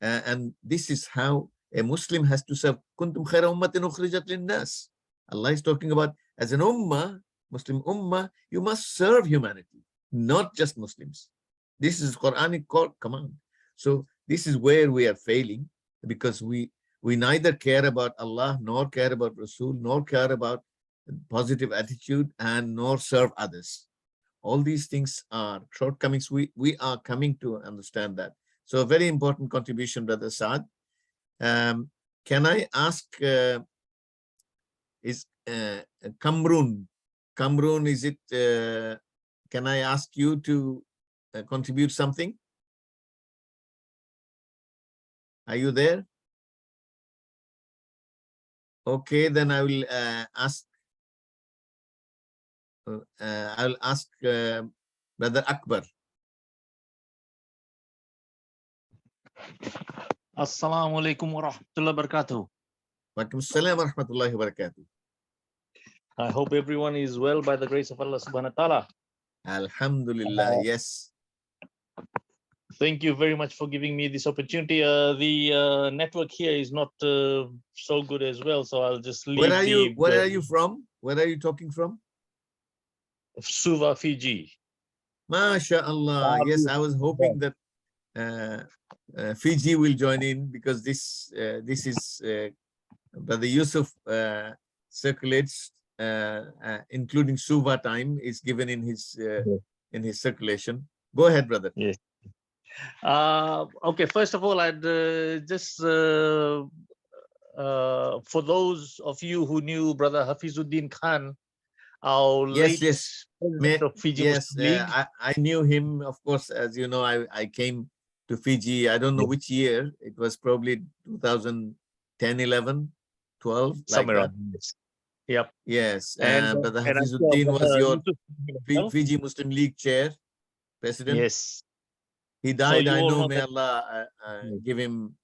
And this is how a Muslim has to serve. Kuntum khayra ummatin ukhrijat linnas. Allah is talking about, as an ummah, Muslim ummah, you must serve humanity, not just Muslims. This is Quranic command. So this is where we are failing, because we neither care about Allah, nor care about Rasul, nor care about positive attitude, and nor serve others. All these things are shortcomings. We are coming to understand that. So a very important contribution, Brother Saad. Can I ask, is Kamrun, is it, can I ask you to contribute something? Are you there? Okay, then I will ask. I'll ask Brother Akbar. Assalamu alaikum wa rahmatullahi wa barakatuh. Wa alaikum assalam wa rahmatullahi wa barakatuh. I hope everyone is well by the grace of Allah subhanahu wa ta'ala. Alhamdulillah, yes. Thank you very much for giving me this opportunity. The network here is not so good as well, so I'll just leave. Where are you from? Where are you talking from? Suva, Fiji. MashaAllah. Yes, I was hoping that Fiji will join in, because this is Brother Yusuf circulates, including Suva time is given in his circulation. Go ahead, brother. Yes. Okay, first of all, I'd just for those of you who knew Brother Hafizuddin Khan, our late president of Fiji Muslim League. I knew him, of course. As you know, I came to Fiji. I don't know which year. It was probably 2010, 11, 12, somewhere like that. around this. Yep. Yes, and Brother Hafizuddin was your Fiji Muslim League chair, president. Yes. He died. So I know. May Allah give him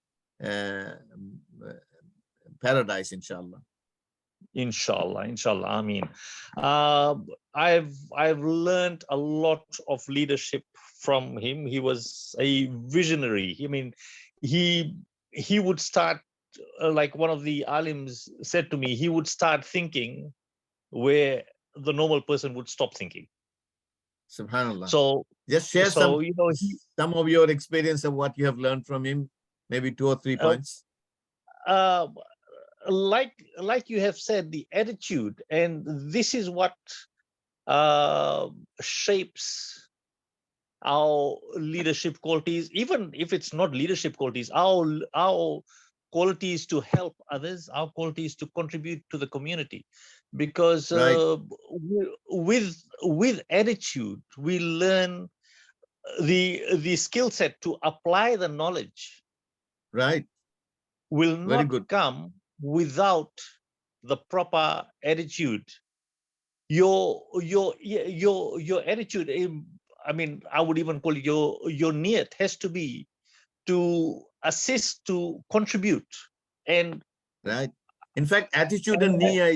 paradise, inshallah. Inshallah, I mean, I've learned a lot of leadership from him. He was a visionary. I mean, he would start, like one of the alims said to me, he would start thinking where the normal person would stop thinking. Subhanallah. So, Just share so you know, he, some of your experience of what you have learned from him, maybe 2 or 3 points. uh, like you have said, the attitude, and this is what shapes our leadership qualities. Even if it's not leadership qualities, our qualities to help others, our qualities to contribute to the community, because Right. with attitude we learn the skill set to apply the knowledge. Right. Will Very not good. come without the proper attitude. Your attitude, I mean, I would even call it your niyat has to be to assist, to contribute. And Right. In fact, attitude and niyyah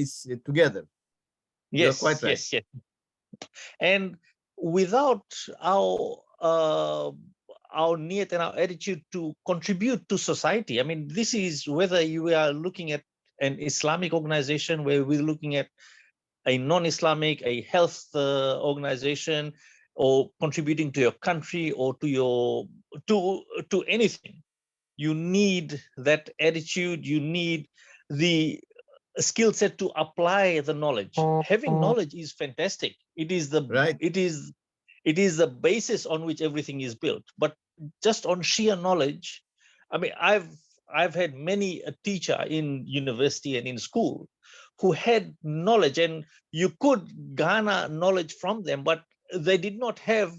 is together. You're quite right. yes. And without our niyat and our attitude to contribute to society, I mean, this is whether you are looking at an Islamic organization, where we're looking at a non-Islamic, a health organization, or contributing to your country, or to your to anything. You need that attitude. You need the skill set to apply the knowledge. Having knowledge is fantastic. It is the Right. it is the basis on which everything is built. But just on sheer knowledge, I mean, I've had many a teacher in university and in school who had knowledge, and you could garner knowledge from them, but they did not have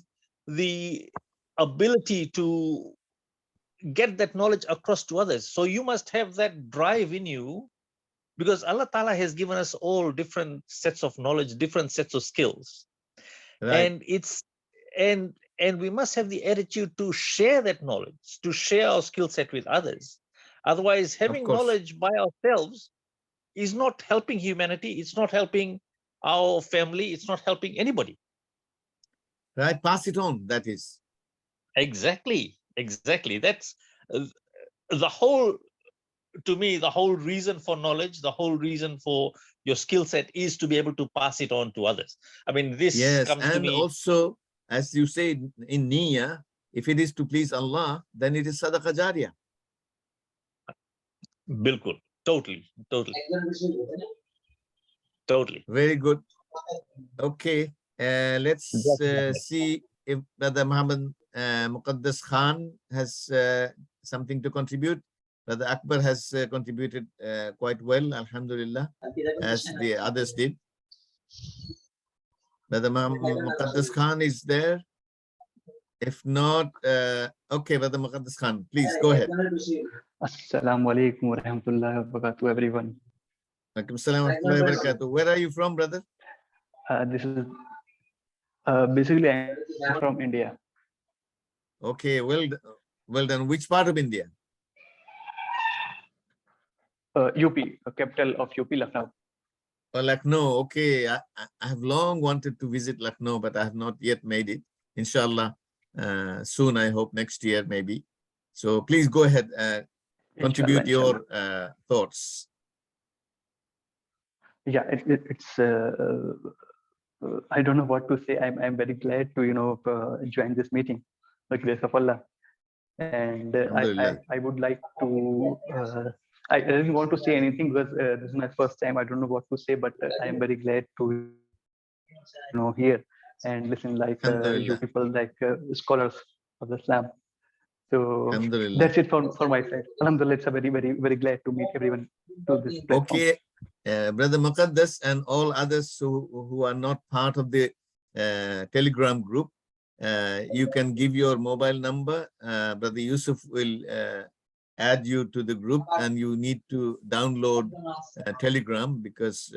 the ability to get that knowledge across to others. So you must have that drive in you, because Allah Ta'ala has given us all different sets of knowledge, different sets of skills. Right. And we must have the attitude to share that knowledge, to share our skill set with others. Otherwise, having course. knowledge by ourselves is not helping humanity. It's not helping our family. It's not helping anybody. Right. Pass it on. That is. Exactly. That's the whole, to me, the whole reason for knowledge, the whole reason for your skill set is to be able to pass it on to others. I mean, this Yes. comes to And me. also, as you say in niyyah, if it is to please Allah, then it is sadaqah jariyah. Bilkul. Totally. Very good. Okay. Let's see if Brother Muhammad Muqaddas Khan has something to contribute. Brother Akbar has contributed quite well, alhamdulillah, as the others did. Brother Muqaddas Khan is there. If not, okay, Brother Muqaddas Khan, please go ahead. Assalamu alaikum wa rahmatullahi wa barakatuh, everyone. Alaikum assalam wa rahmatullahi wa barakatuh. Where are you from, brother? This is basically I'm from India. Okay, well done. Which part of India? UP, capital of UP, Lucknow. Oh, Lucknow. Okay, I have long wanted to visit Lucknow, but I have not yet made it. Inshallah, soon. I hope next year maybe. So please go ahead. Contribute your thoughts. Yeah, it's. I don't know what to say. I'm very glad to join this meeting, the grace of Allah, and I would like to. I didn't want to say anything because this is my first time. I don't know what to say, but I am very glad to hear and listen like you people, like scholars of Islam. So that's it for my side. Alhamdulillah, it's a very glad to meet everyone to this platform. Okay, Brother Muqaddas and all others who are not part of the Telegram group, you can give your mobile number. Brother Yusuf will add you to the group, and you need to download Telegram, because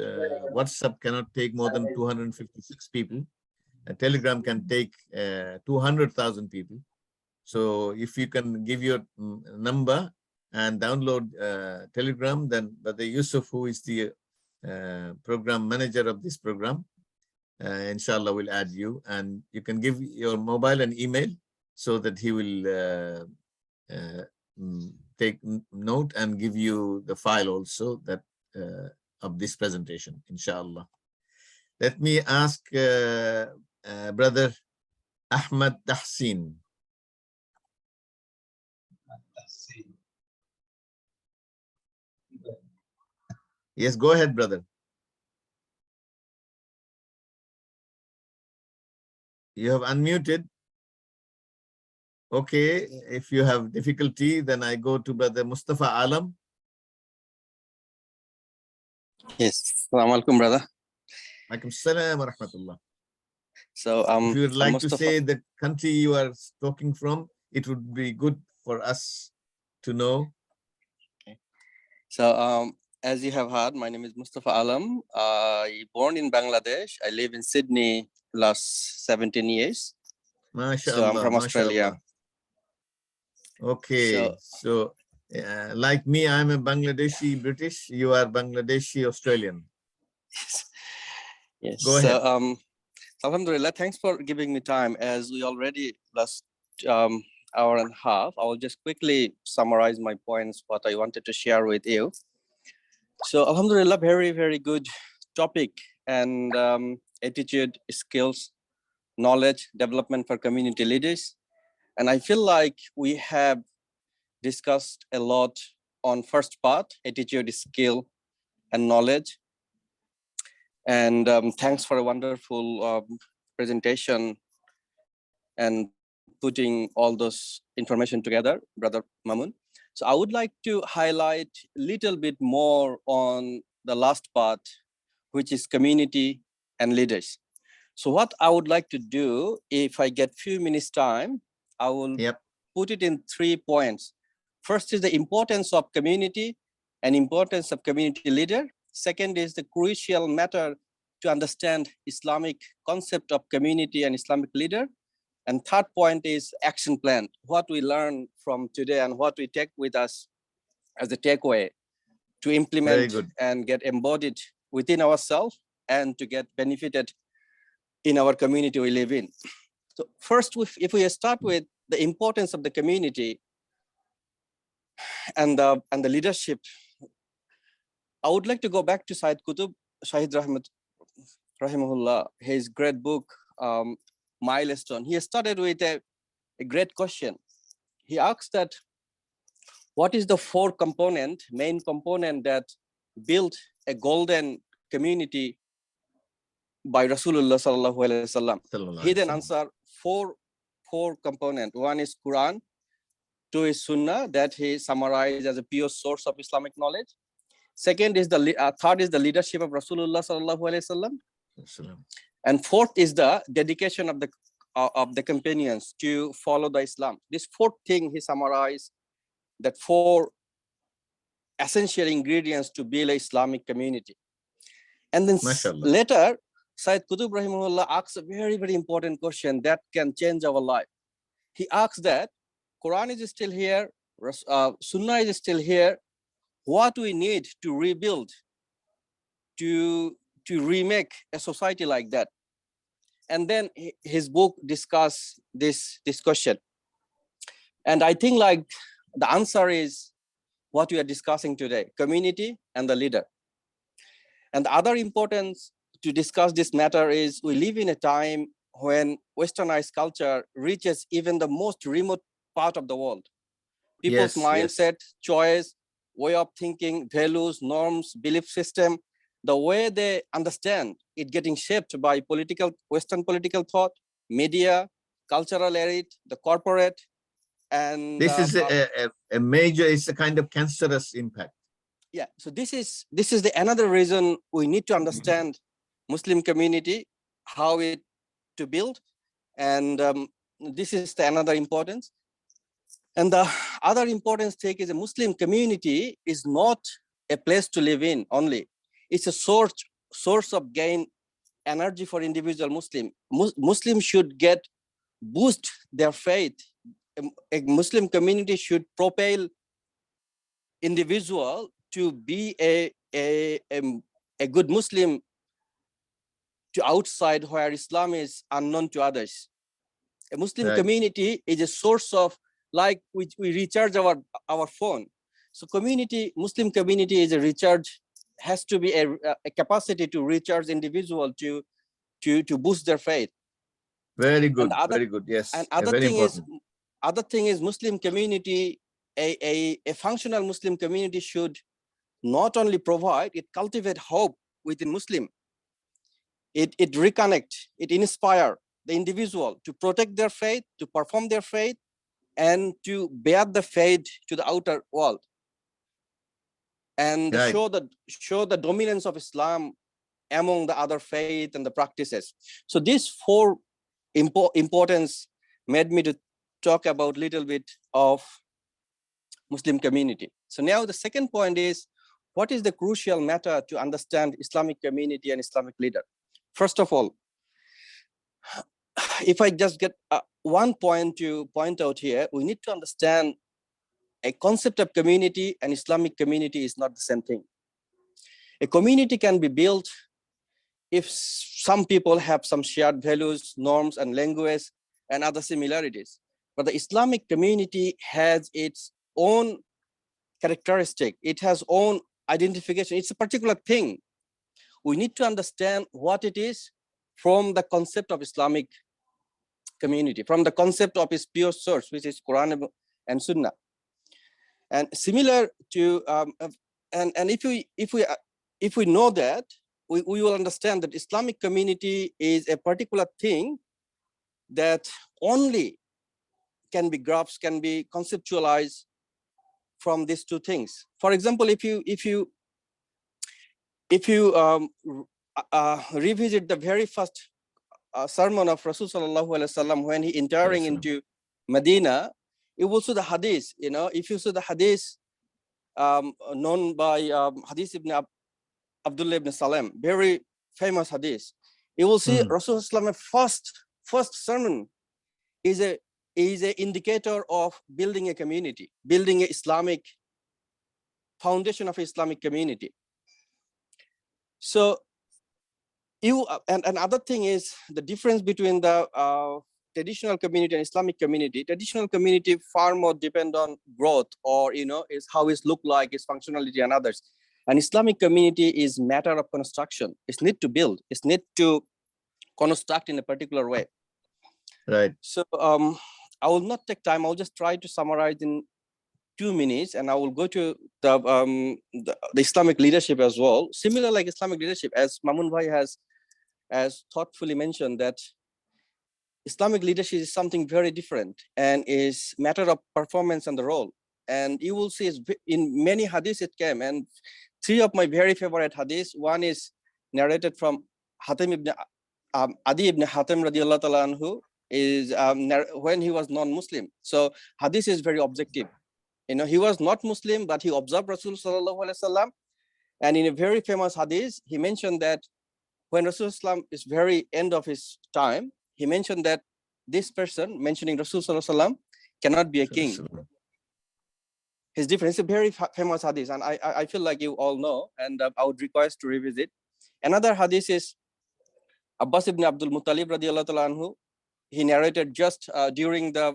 WhatsApp cannot take more than 256 people. Telegram can take 200,000 people. So if you can give your number and download Telegram, then Brother Yusuf, who is the program manager of this program, inshallah will add you, and you can give your mobile and email so that he will take note and give you the file also that of this presentation, inshallah. Let me ask Brother Ahmad Tahsin. Yes, go ahead, brother. You have unmuted. Okay, if you have difficulty, then I go to Brother Mustafa Alam. Yes, Assalamu alaikum, brother. Alaikum salam wa rahmatullah. So If you would like to Mustafa. say the country you are talking from, it would be good for us to know. Okay. So as you have heard, my name is Mustafa Alam. I born in Bangladesh. I live in Sydney last 17 years. So I'm from Australia. Okay, so like me, I'm a Bangladeshi British. You are Bangladeshi Australian. Yes. Go ahead. So Alhamdulillah, thanks for giving me time. As we already last hour and a half, I will just quickly summarize my points, what I wanted to share with you. So Alhamdulillah, very, very good topic, and attitude, skills, knowledge, development for community leaders. And I feel like we have discussed a lot on first part, attitude, skill, and knowledge. And thanks for a wonderful presentation and putting all those information together, Brother Mamoon. So I would like to highlight a little bit more on the last part, which is community and leaders. So what I would like to do, if I get few minutes time, I will put it in 3 points. First is the importance of community and importance of community leader. Second is the crucial matter to understand Islamic concept of community and Islamic leader. And third point is action plan, what we learn from today and what we take with us as a takeaway to implement and get embodied within ourselves and to get benefited in our community we live in. So first, if we start with the importance of the community and the leadership, I would like to go back to Sayyid Qutb, Shahid Rahimahullah, his great book, Milestone. He started with a great question. He asked that, what is the main component that built a golden community by Rasulullah sallallahu alaihi wasallam? He then answered four components. One is Quran, two is Sunnah, that he summarized as a pure source of Islamic knowledge. Second is third is the leadership of Rasulullah sallallahu alaihi wasallam. And fourth is the dedication of the companions to follow the Islam. This fourth thing he summarized, that 4 essential ingredients to build an Islamic community. And then later, Sayyid Qutb Rahimahullah asks a very, very important question that can change our life. He asks that Quran is still here, Sunnah is still here. What we need to rebuild, to remake a society like that? And then his book discusses this question. And I think like the answer is what we are discussing today, community and the leader. And the other importance to discuss this matter is we live in a time when Westernized culture reaches even the most remote part of the world. People's mindset, choice, way of thinking, values, norms, belief system, the way they understand it getting shaped by Western political thought, media, cultural elite, the corporate, and this is a major, it's a kind of cancerous impact. Yeah, so this is the another reason we need to understand Muslim community, how it to build, and this is the another importance. And the other importance take is a Muslim community is not a place to live in only. It's a source of gain energy for individual Muslim. Muslims should boost their faith. A Muslim community should propel individual to be a good Muslim to outside where Islam is unknown to others. A Muslim community is a source of, like we recharge our phone. So Muslim community is a recharge, has to be a capacity to recharge individual to boost their faith. Very good. And Very good. Yes. and Yeah, other very thing important. other thing is Muslim community, a functional Muslim community should not only provide, it cultivate hope within Muslim. It reconnect, it inspire the individual to protect their faith, to perform their faith, and to bear the faith to the outer world, and Right. show the dominance of Islam among the other faith and the practices. So these four importance made me to talk about little bit of Muslim community. So now the second point is, what is the crucial matter to understand Islamic community and Islamic leader? First of all, if I just get one point to point out here, we need to understand a concept of community and Islamic community is not the same thing. A community can be built if some people have some shared values, norms, and language and other similarities. But the Islamic community has its own characteristic. It has own identification. It's a particular thing. We need to understand what it is from the concept of Islamic community, from the concept of its pure source, which is Quran and Sunnah. And similar to, and if we know that, we will understand that Islamic community is a particular thing that only can be grasped, can be conceptualized from these two things. For example, if you revisit the very first sermon of Rasul sallallahu alaihi wasallam when he entering into Medina, you will see the hadith. You know, if you see the hadith known by Hadith ibn Abdullah ibn Salam, very famous hadith, you will see Rasul sallallahu first sermon is a indicator of building a community, building an Islamic foundation of Islamic community. So and another thing is the difference between the traditional community and Islamic community. Traditional community far more depend on growth, or is how it look like, its functionality and others. And Islamic community is matter of construction. It's need to build. It's need to construct in a particular way. Right. So I will not take time. I'll just try to summarize in 2 minutes, and I will go to the Islamic leadership as well. Similar like Islamic leadership, as Mamoon Bhai has thoughtfully mentioned, that Islamic leadership is something very different and is matter of performance and the role. And you will see in many hadiths it came, and 3 of my very favorite hadiths. One is narrated from Hatim ibn Adi ibn Hatim radiallahu ta'ala anhu, is when he was non-Muslim. So hadith is very objective. He was not Muslim, but he observed Rasul sallallahu alaihi wasallam, and in a very famous hadith, he mentioned that when Rasul sallam is very end of his time, he mentioned that this person, mentioning Rasul sallallahu alaihi wasallam, cannot be a king. His difference is a very famous hadith, and I feel like you all know, and I would request to revisit. Another hadith is Abbas ibn Abdul Muttalib radiallahu ta'ala anhu. He narrated just during the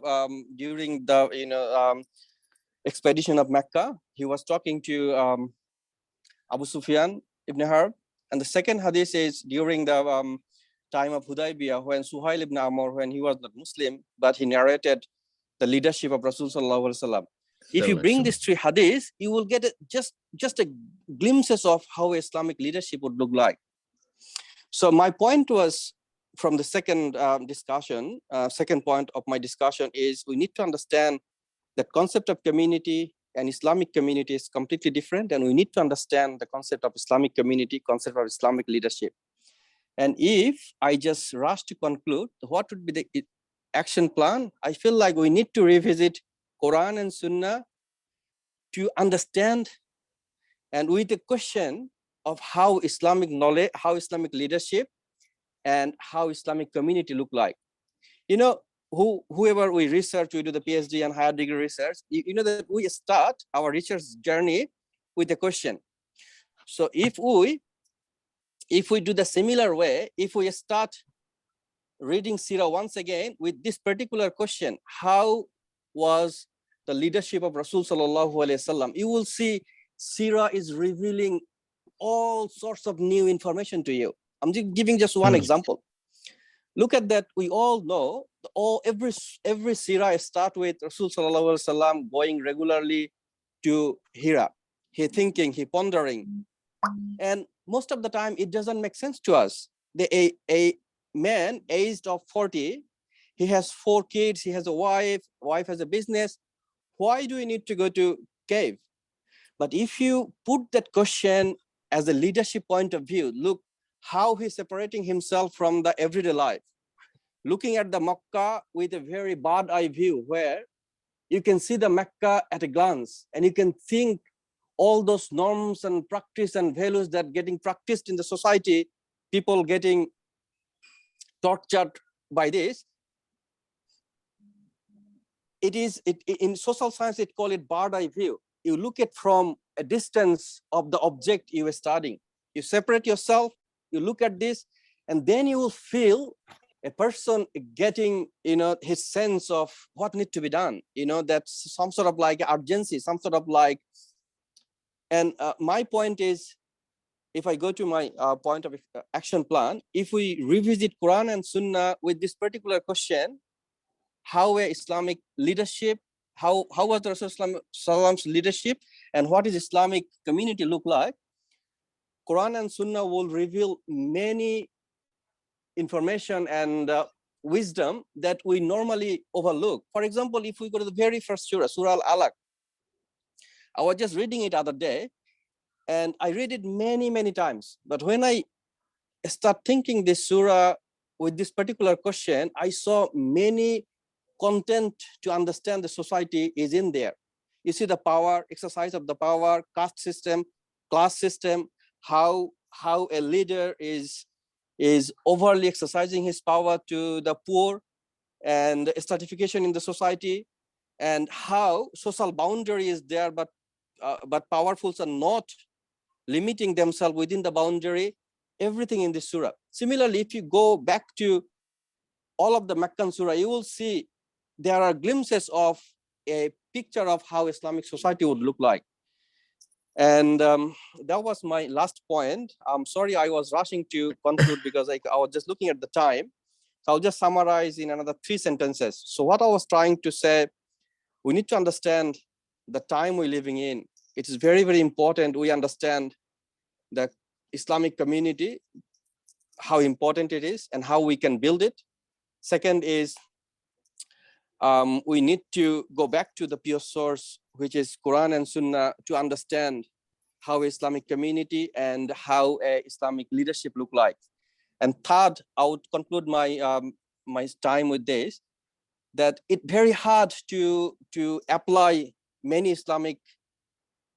expedition of Mecca. He was talking to Abu Sufyan ibn Harb. And the second hadith is during the time of Hudaybiyah, when Suhail ibn Amr, when he was not Muslim, but he narrated the leadership of Rasul sallallahu alaihi wasallam. If you bring these 3 hadiths, you will get just a glimpses of how Islamic leadership would look like. So my point was, from the second discussion, second point of my discussion is, we need to understand that concept of community and Islamic community is completely different, and we need to understand the concept of Islamic community, concept of Islamic leadership. And if I just rush to conclude, what would be the action plan? I feel like we need to revisit Quran and Sunnah to understand, and with the question of how Islamic knowledge, how Islamic leadership, and how Islamic community look like. Whoever we research, we do the PhD and higher degree research, you know that we start our research journey with a question. So if we do the similar way, if we start reading Sirah once again with this particular question, how was the leadership of Rasul sallallahu alaihi wasallam, you will see Sirah is revealing all sorts of new information to you. I'm just giving just one example. Look at that. We all know every Sirah start with Rasul Sallallahu Alaihi Wasallam going regularly to Hira. He thinking, he pondering. And most of the time it doesn't make sense to us. A man aged of 40, he has 4 kids, he has a wife has a business. Why do we need to go to cave? But if you put that question as a leadership point of view, look how he's separating himself from the everyday life. Looking at the Makkah with a very bird eye view, where you can see the Mecca at a glance and you can think all those norms and practice and values that getting practiced in the society, people getting tortured by this. In social science, it call it bird eye view. You look at from a distance of the object you are studying. You separate yourself, you look at this, and then you will feel a person getting, his sense of what need to be done. That's some sort of like urgency, some sort of like. And my point is, if I go to my point of action plan, if we revisit Quran and Sunnah with this particular question, how a Islamic leadership, how was the Rasulullah's leadership, and what is Islamic community look like? Quran and Sunnah will reveal many information and wisdom that we normally overlook. For example, if we go to the very first surah, Surah Al-Alaq, I was just reading it other day, and I read it many times. But when I start thinking this surah with this particular question, I saw many content to understand the society is in there. You see the power, exercise of the power, caste system, class system, how a leader is overly exercising his power to the poor, and stratification in the society, and how social boundary is there, but powerfuls are not limiting themselves within the boundary. Everything in this surah. Similarly, if you go back to all of the Meccan surah, you will see there are glimpses of a picture of how Islamic society would look like. And that was my last point. I'm sorry I was rushing to conclude because I was just looking at the time. So I'll just summarize in another 3 sentences. So what I was trying to say, we need to understand the time we're living in. It is very important we understand the Islamic community, how important it is and how we can build it. Second is, we need to go back to the pure source, which is Quran and Sunnah, to understand how Islamic community and how Islamic leadership look like. And third, I would conclude my my time with this, that it's very hard to apply many Islamic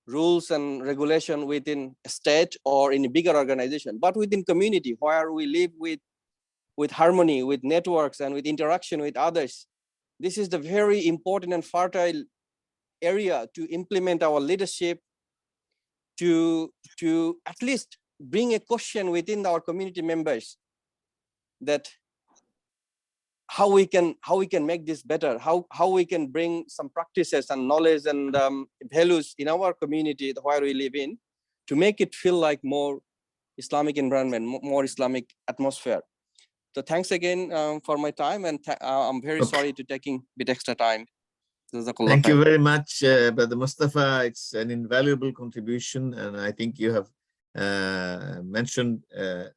rules and regulation within a state or in a bigger organization, but within community where we live with harmony, with networks, and with interaction with others. This is the very important and fertile area to implement our leadership, to at least bring a question within our community members that how we can make this better, how we can bring some practices and knowledge and values in our community where we live in, to make it feel like more Islamic environment, more Islamic atmosphere. So thanks again for my time, and I'm very sorry to taking a bit extra time. Thank you very much, Brother Mustafa. It's an invaluable contribution, and I think you have mentioned a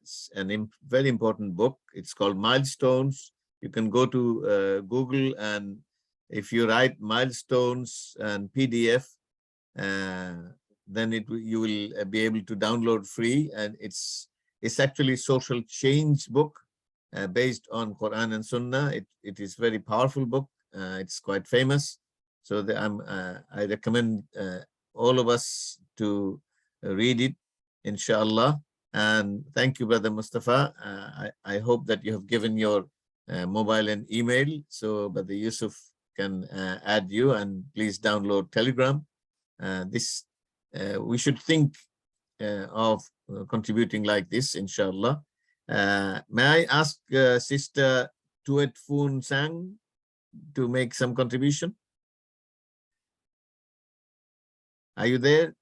very important book. It's called Milestones. You can go to Google, and if you write milestones and PDF, then you will be able to download free. And it's actually social change book based on Quran and Sunnah. It is very powerful book. It's quite famous. So I recommend all of us to read it, inshallah. And thank you, Brother Mustafa. I hope that you have given your mobile and email, so Brother Yusuf can add you, and please download Telegram. We should think of contributing like this, inshallah. May I ask Sister Tuet Foon Sang to make some contribution? Are you there?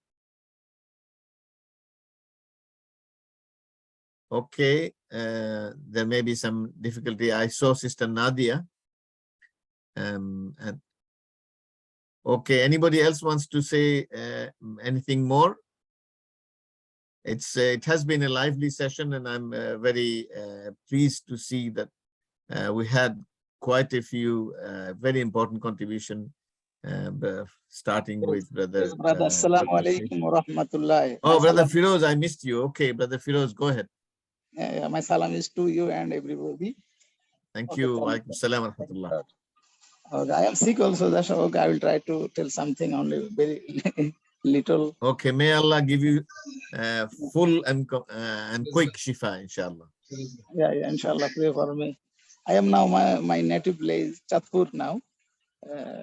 Okay. there may be some difficulty. I saw Sister Nadia. And okay, anybody else wants to say anything more? It has been a lively session, and I'm very pleased to see that we had quite a few very important contribution, starting with Brother. Yes, brother. Assalamu alaikum wa rahmatullahi. Oh, My Brother salam- Firoz, I missed you. Okay, Brother Firoz, go ahead. yeah, my salam is to you and everybody. Thank Okay, you. thank Walaikum salam wa rahmatullah. Okay, I am sick also. That's okay. I will try to tell something only very little. Okay, may Allah give you full and quick shifa, inshallah. Yeah, yeah, inshallah, pray for me. I am now my native place, Chatpur now,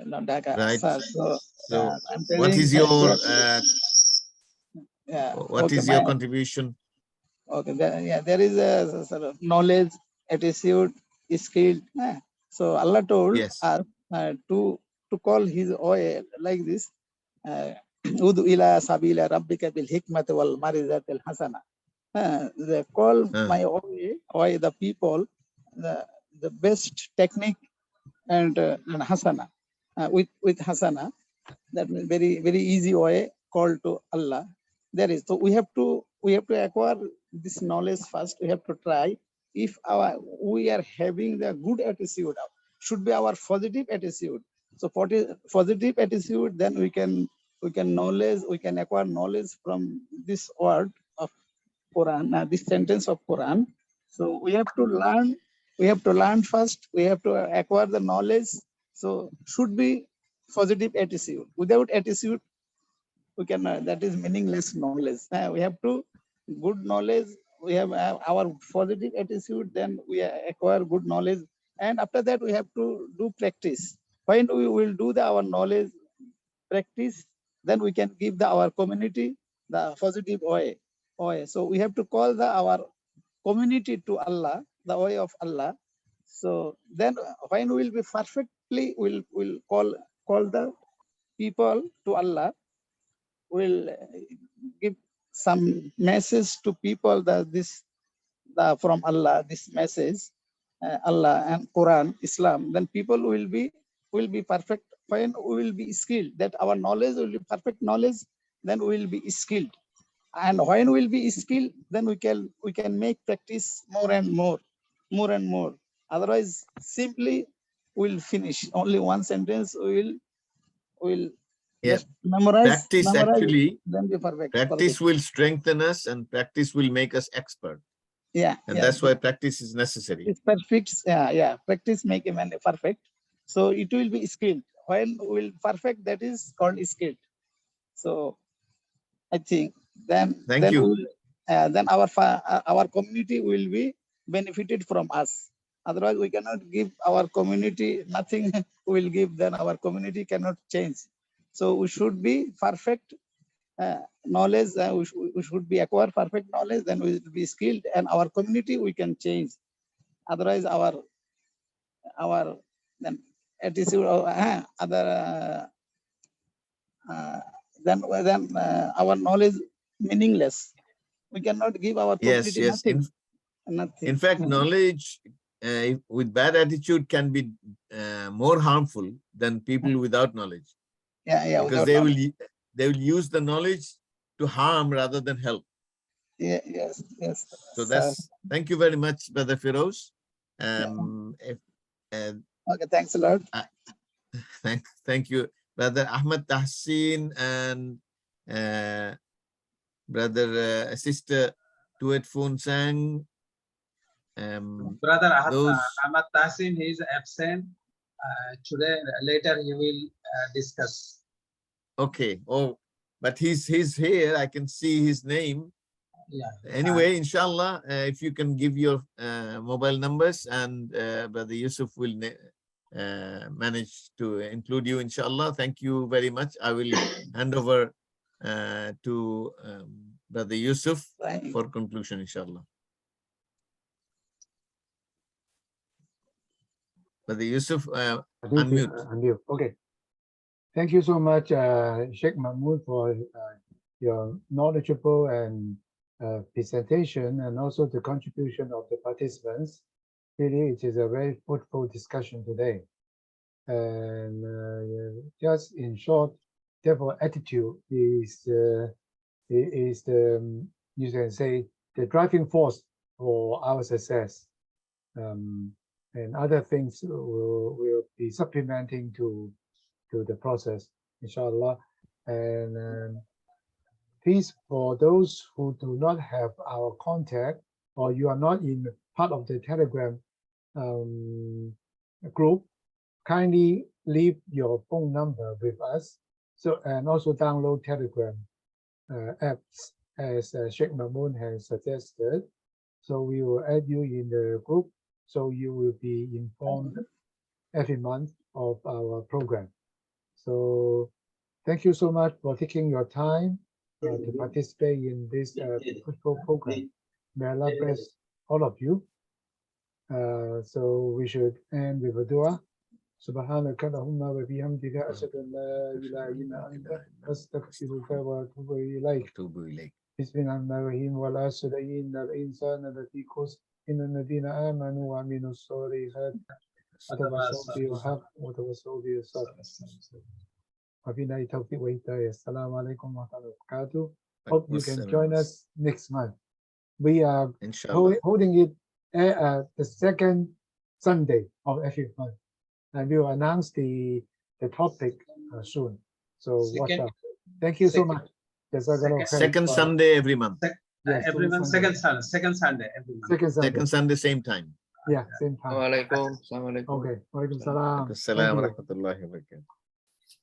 not Dhaka. Right. So So, I'm what telling. is your yeah, what okay, is your contribution? Okay, there is a sort of knowledge, attitude, skill. So Allah told Yes. us to call His way like this. Udu ila sabila rabbika bil hikmati wal marizatil hasana. They call my way the people the best technique and hasana with hasana. That means very easy way called to Allah. There is, so we have to acquire this knowledge first. We have to try. If we are having the good attitude, should be our positive attitude. So for positive attitude, then we can acquire knowledge from this word of Quran, this sentence of Quran. So we have to learn. We have to learn first. We have to acquire the knowledge. So should be positive attitude. Without attitude, we can that is meaningless knowledge. We have to good knowledge. We have our positive attitude. Then we acquire good knowledge, and after that we have to do practice. When we will do our knowledge practice, then we can give our community the positive way. So we have to call our community to Allah, the way of Allah. So then when we will be perfectly, we'll call the people to Allah. We'll give some message to people that from Allah, this message, Allah and Quran, Islam. Then people will be perfect. When we will be skilled, that our knowledge will be perfect knowledge. Then we will be skilled. And when we will be skilled, then we can make practice more and more. Otherwise, simply we'll finish only one sentence. We'll Yeah. just memorize, Actually, then be perfect. practice will strengthen us, and practice will make us expert. Yeah. And that's why practice is necessary. It's perfect. Yeah. Practice make a man perfect. So it will be skilled. When will perfect, that is called skilled. So I think then our community will be benefited from us. Otherwise, we cannot give our community nothing. Will give, then our community cannot change. So we should be perfect knowledge. We should be acquire perfect knowledge. Then we will be skilled, and our community we can change. Otherwise, our then attitude other. Then our knowledge meaningless. We cannot give our community nothing. In fact, knowledge with bad attitude can be more harmful than people without knowledge. Yeah. Because they will use the knowledge to harm rather than help. Yes. So thank you very much, Brother Firoz. Okay, thanks a lot. Thank you, Brother Ahmed Tahsin and Brother Sister Tuet Fun Sang. Brother Ahmad Tahsin, he is absent today. Later he will discuss. Okay. Oh, but he's here. I can see his name. Yeah. Anyway, inshallah, if you can give your mobile numbers, and Brother Yusuf will manage to include you, inshallah. Thank you very much. I will hand over to Brother Yusuf for conclusion, inshallah. Brother Yusuf, unmute. Okay. Thank you so much, Sheikh Mamoon, for your knowledgeable and presentation and also the contribution of the participants. Really, it is a very fruitful discussion today. And just in short, therefore, attitude is the you can say the driving force for our success. And other things will be supplementing to the process, inshallah. And please, for those who do not have our contact, or you are not in part of the Telegram group, kindly leave your phone number with us. So, and also download Telegram apps as Sheikh Mamoon has suggested. So we will add you in the group, so you will be informed every month of our program. So thank you so much for taking your time to participate in this fruitful program. May Allah bless all of you. So we should end with a dua. سبحانك اللهم وبحمدك أشهد أن لا إله إلا أنت أستغفرك وأتوب إليك. بسم الله الرحمن الرحيم والعصر إن الإنسان لفي خسر إلا الذين آمنوا وعملوا الصالحات وتواصوا بالحق وتواصوا بالصبر. وبالله التوفيق والهداية. السلام عليكم ورحمة الله وبركاته. Hope you can join us next month. We are holding it the second Sunday of every month. And we will announce the topic soon. So watch out. Thank you so much. Second Sunday every month. Yes, every month, second Sunday every month. Second Sunday, same time. Yeah, same time. Assalamualaikum. Assalamualaikum. Okay. Walaikum salam. Assalamu alaikum warahmatullahi wabarakatuh.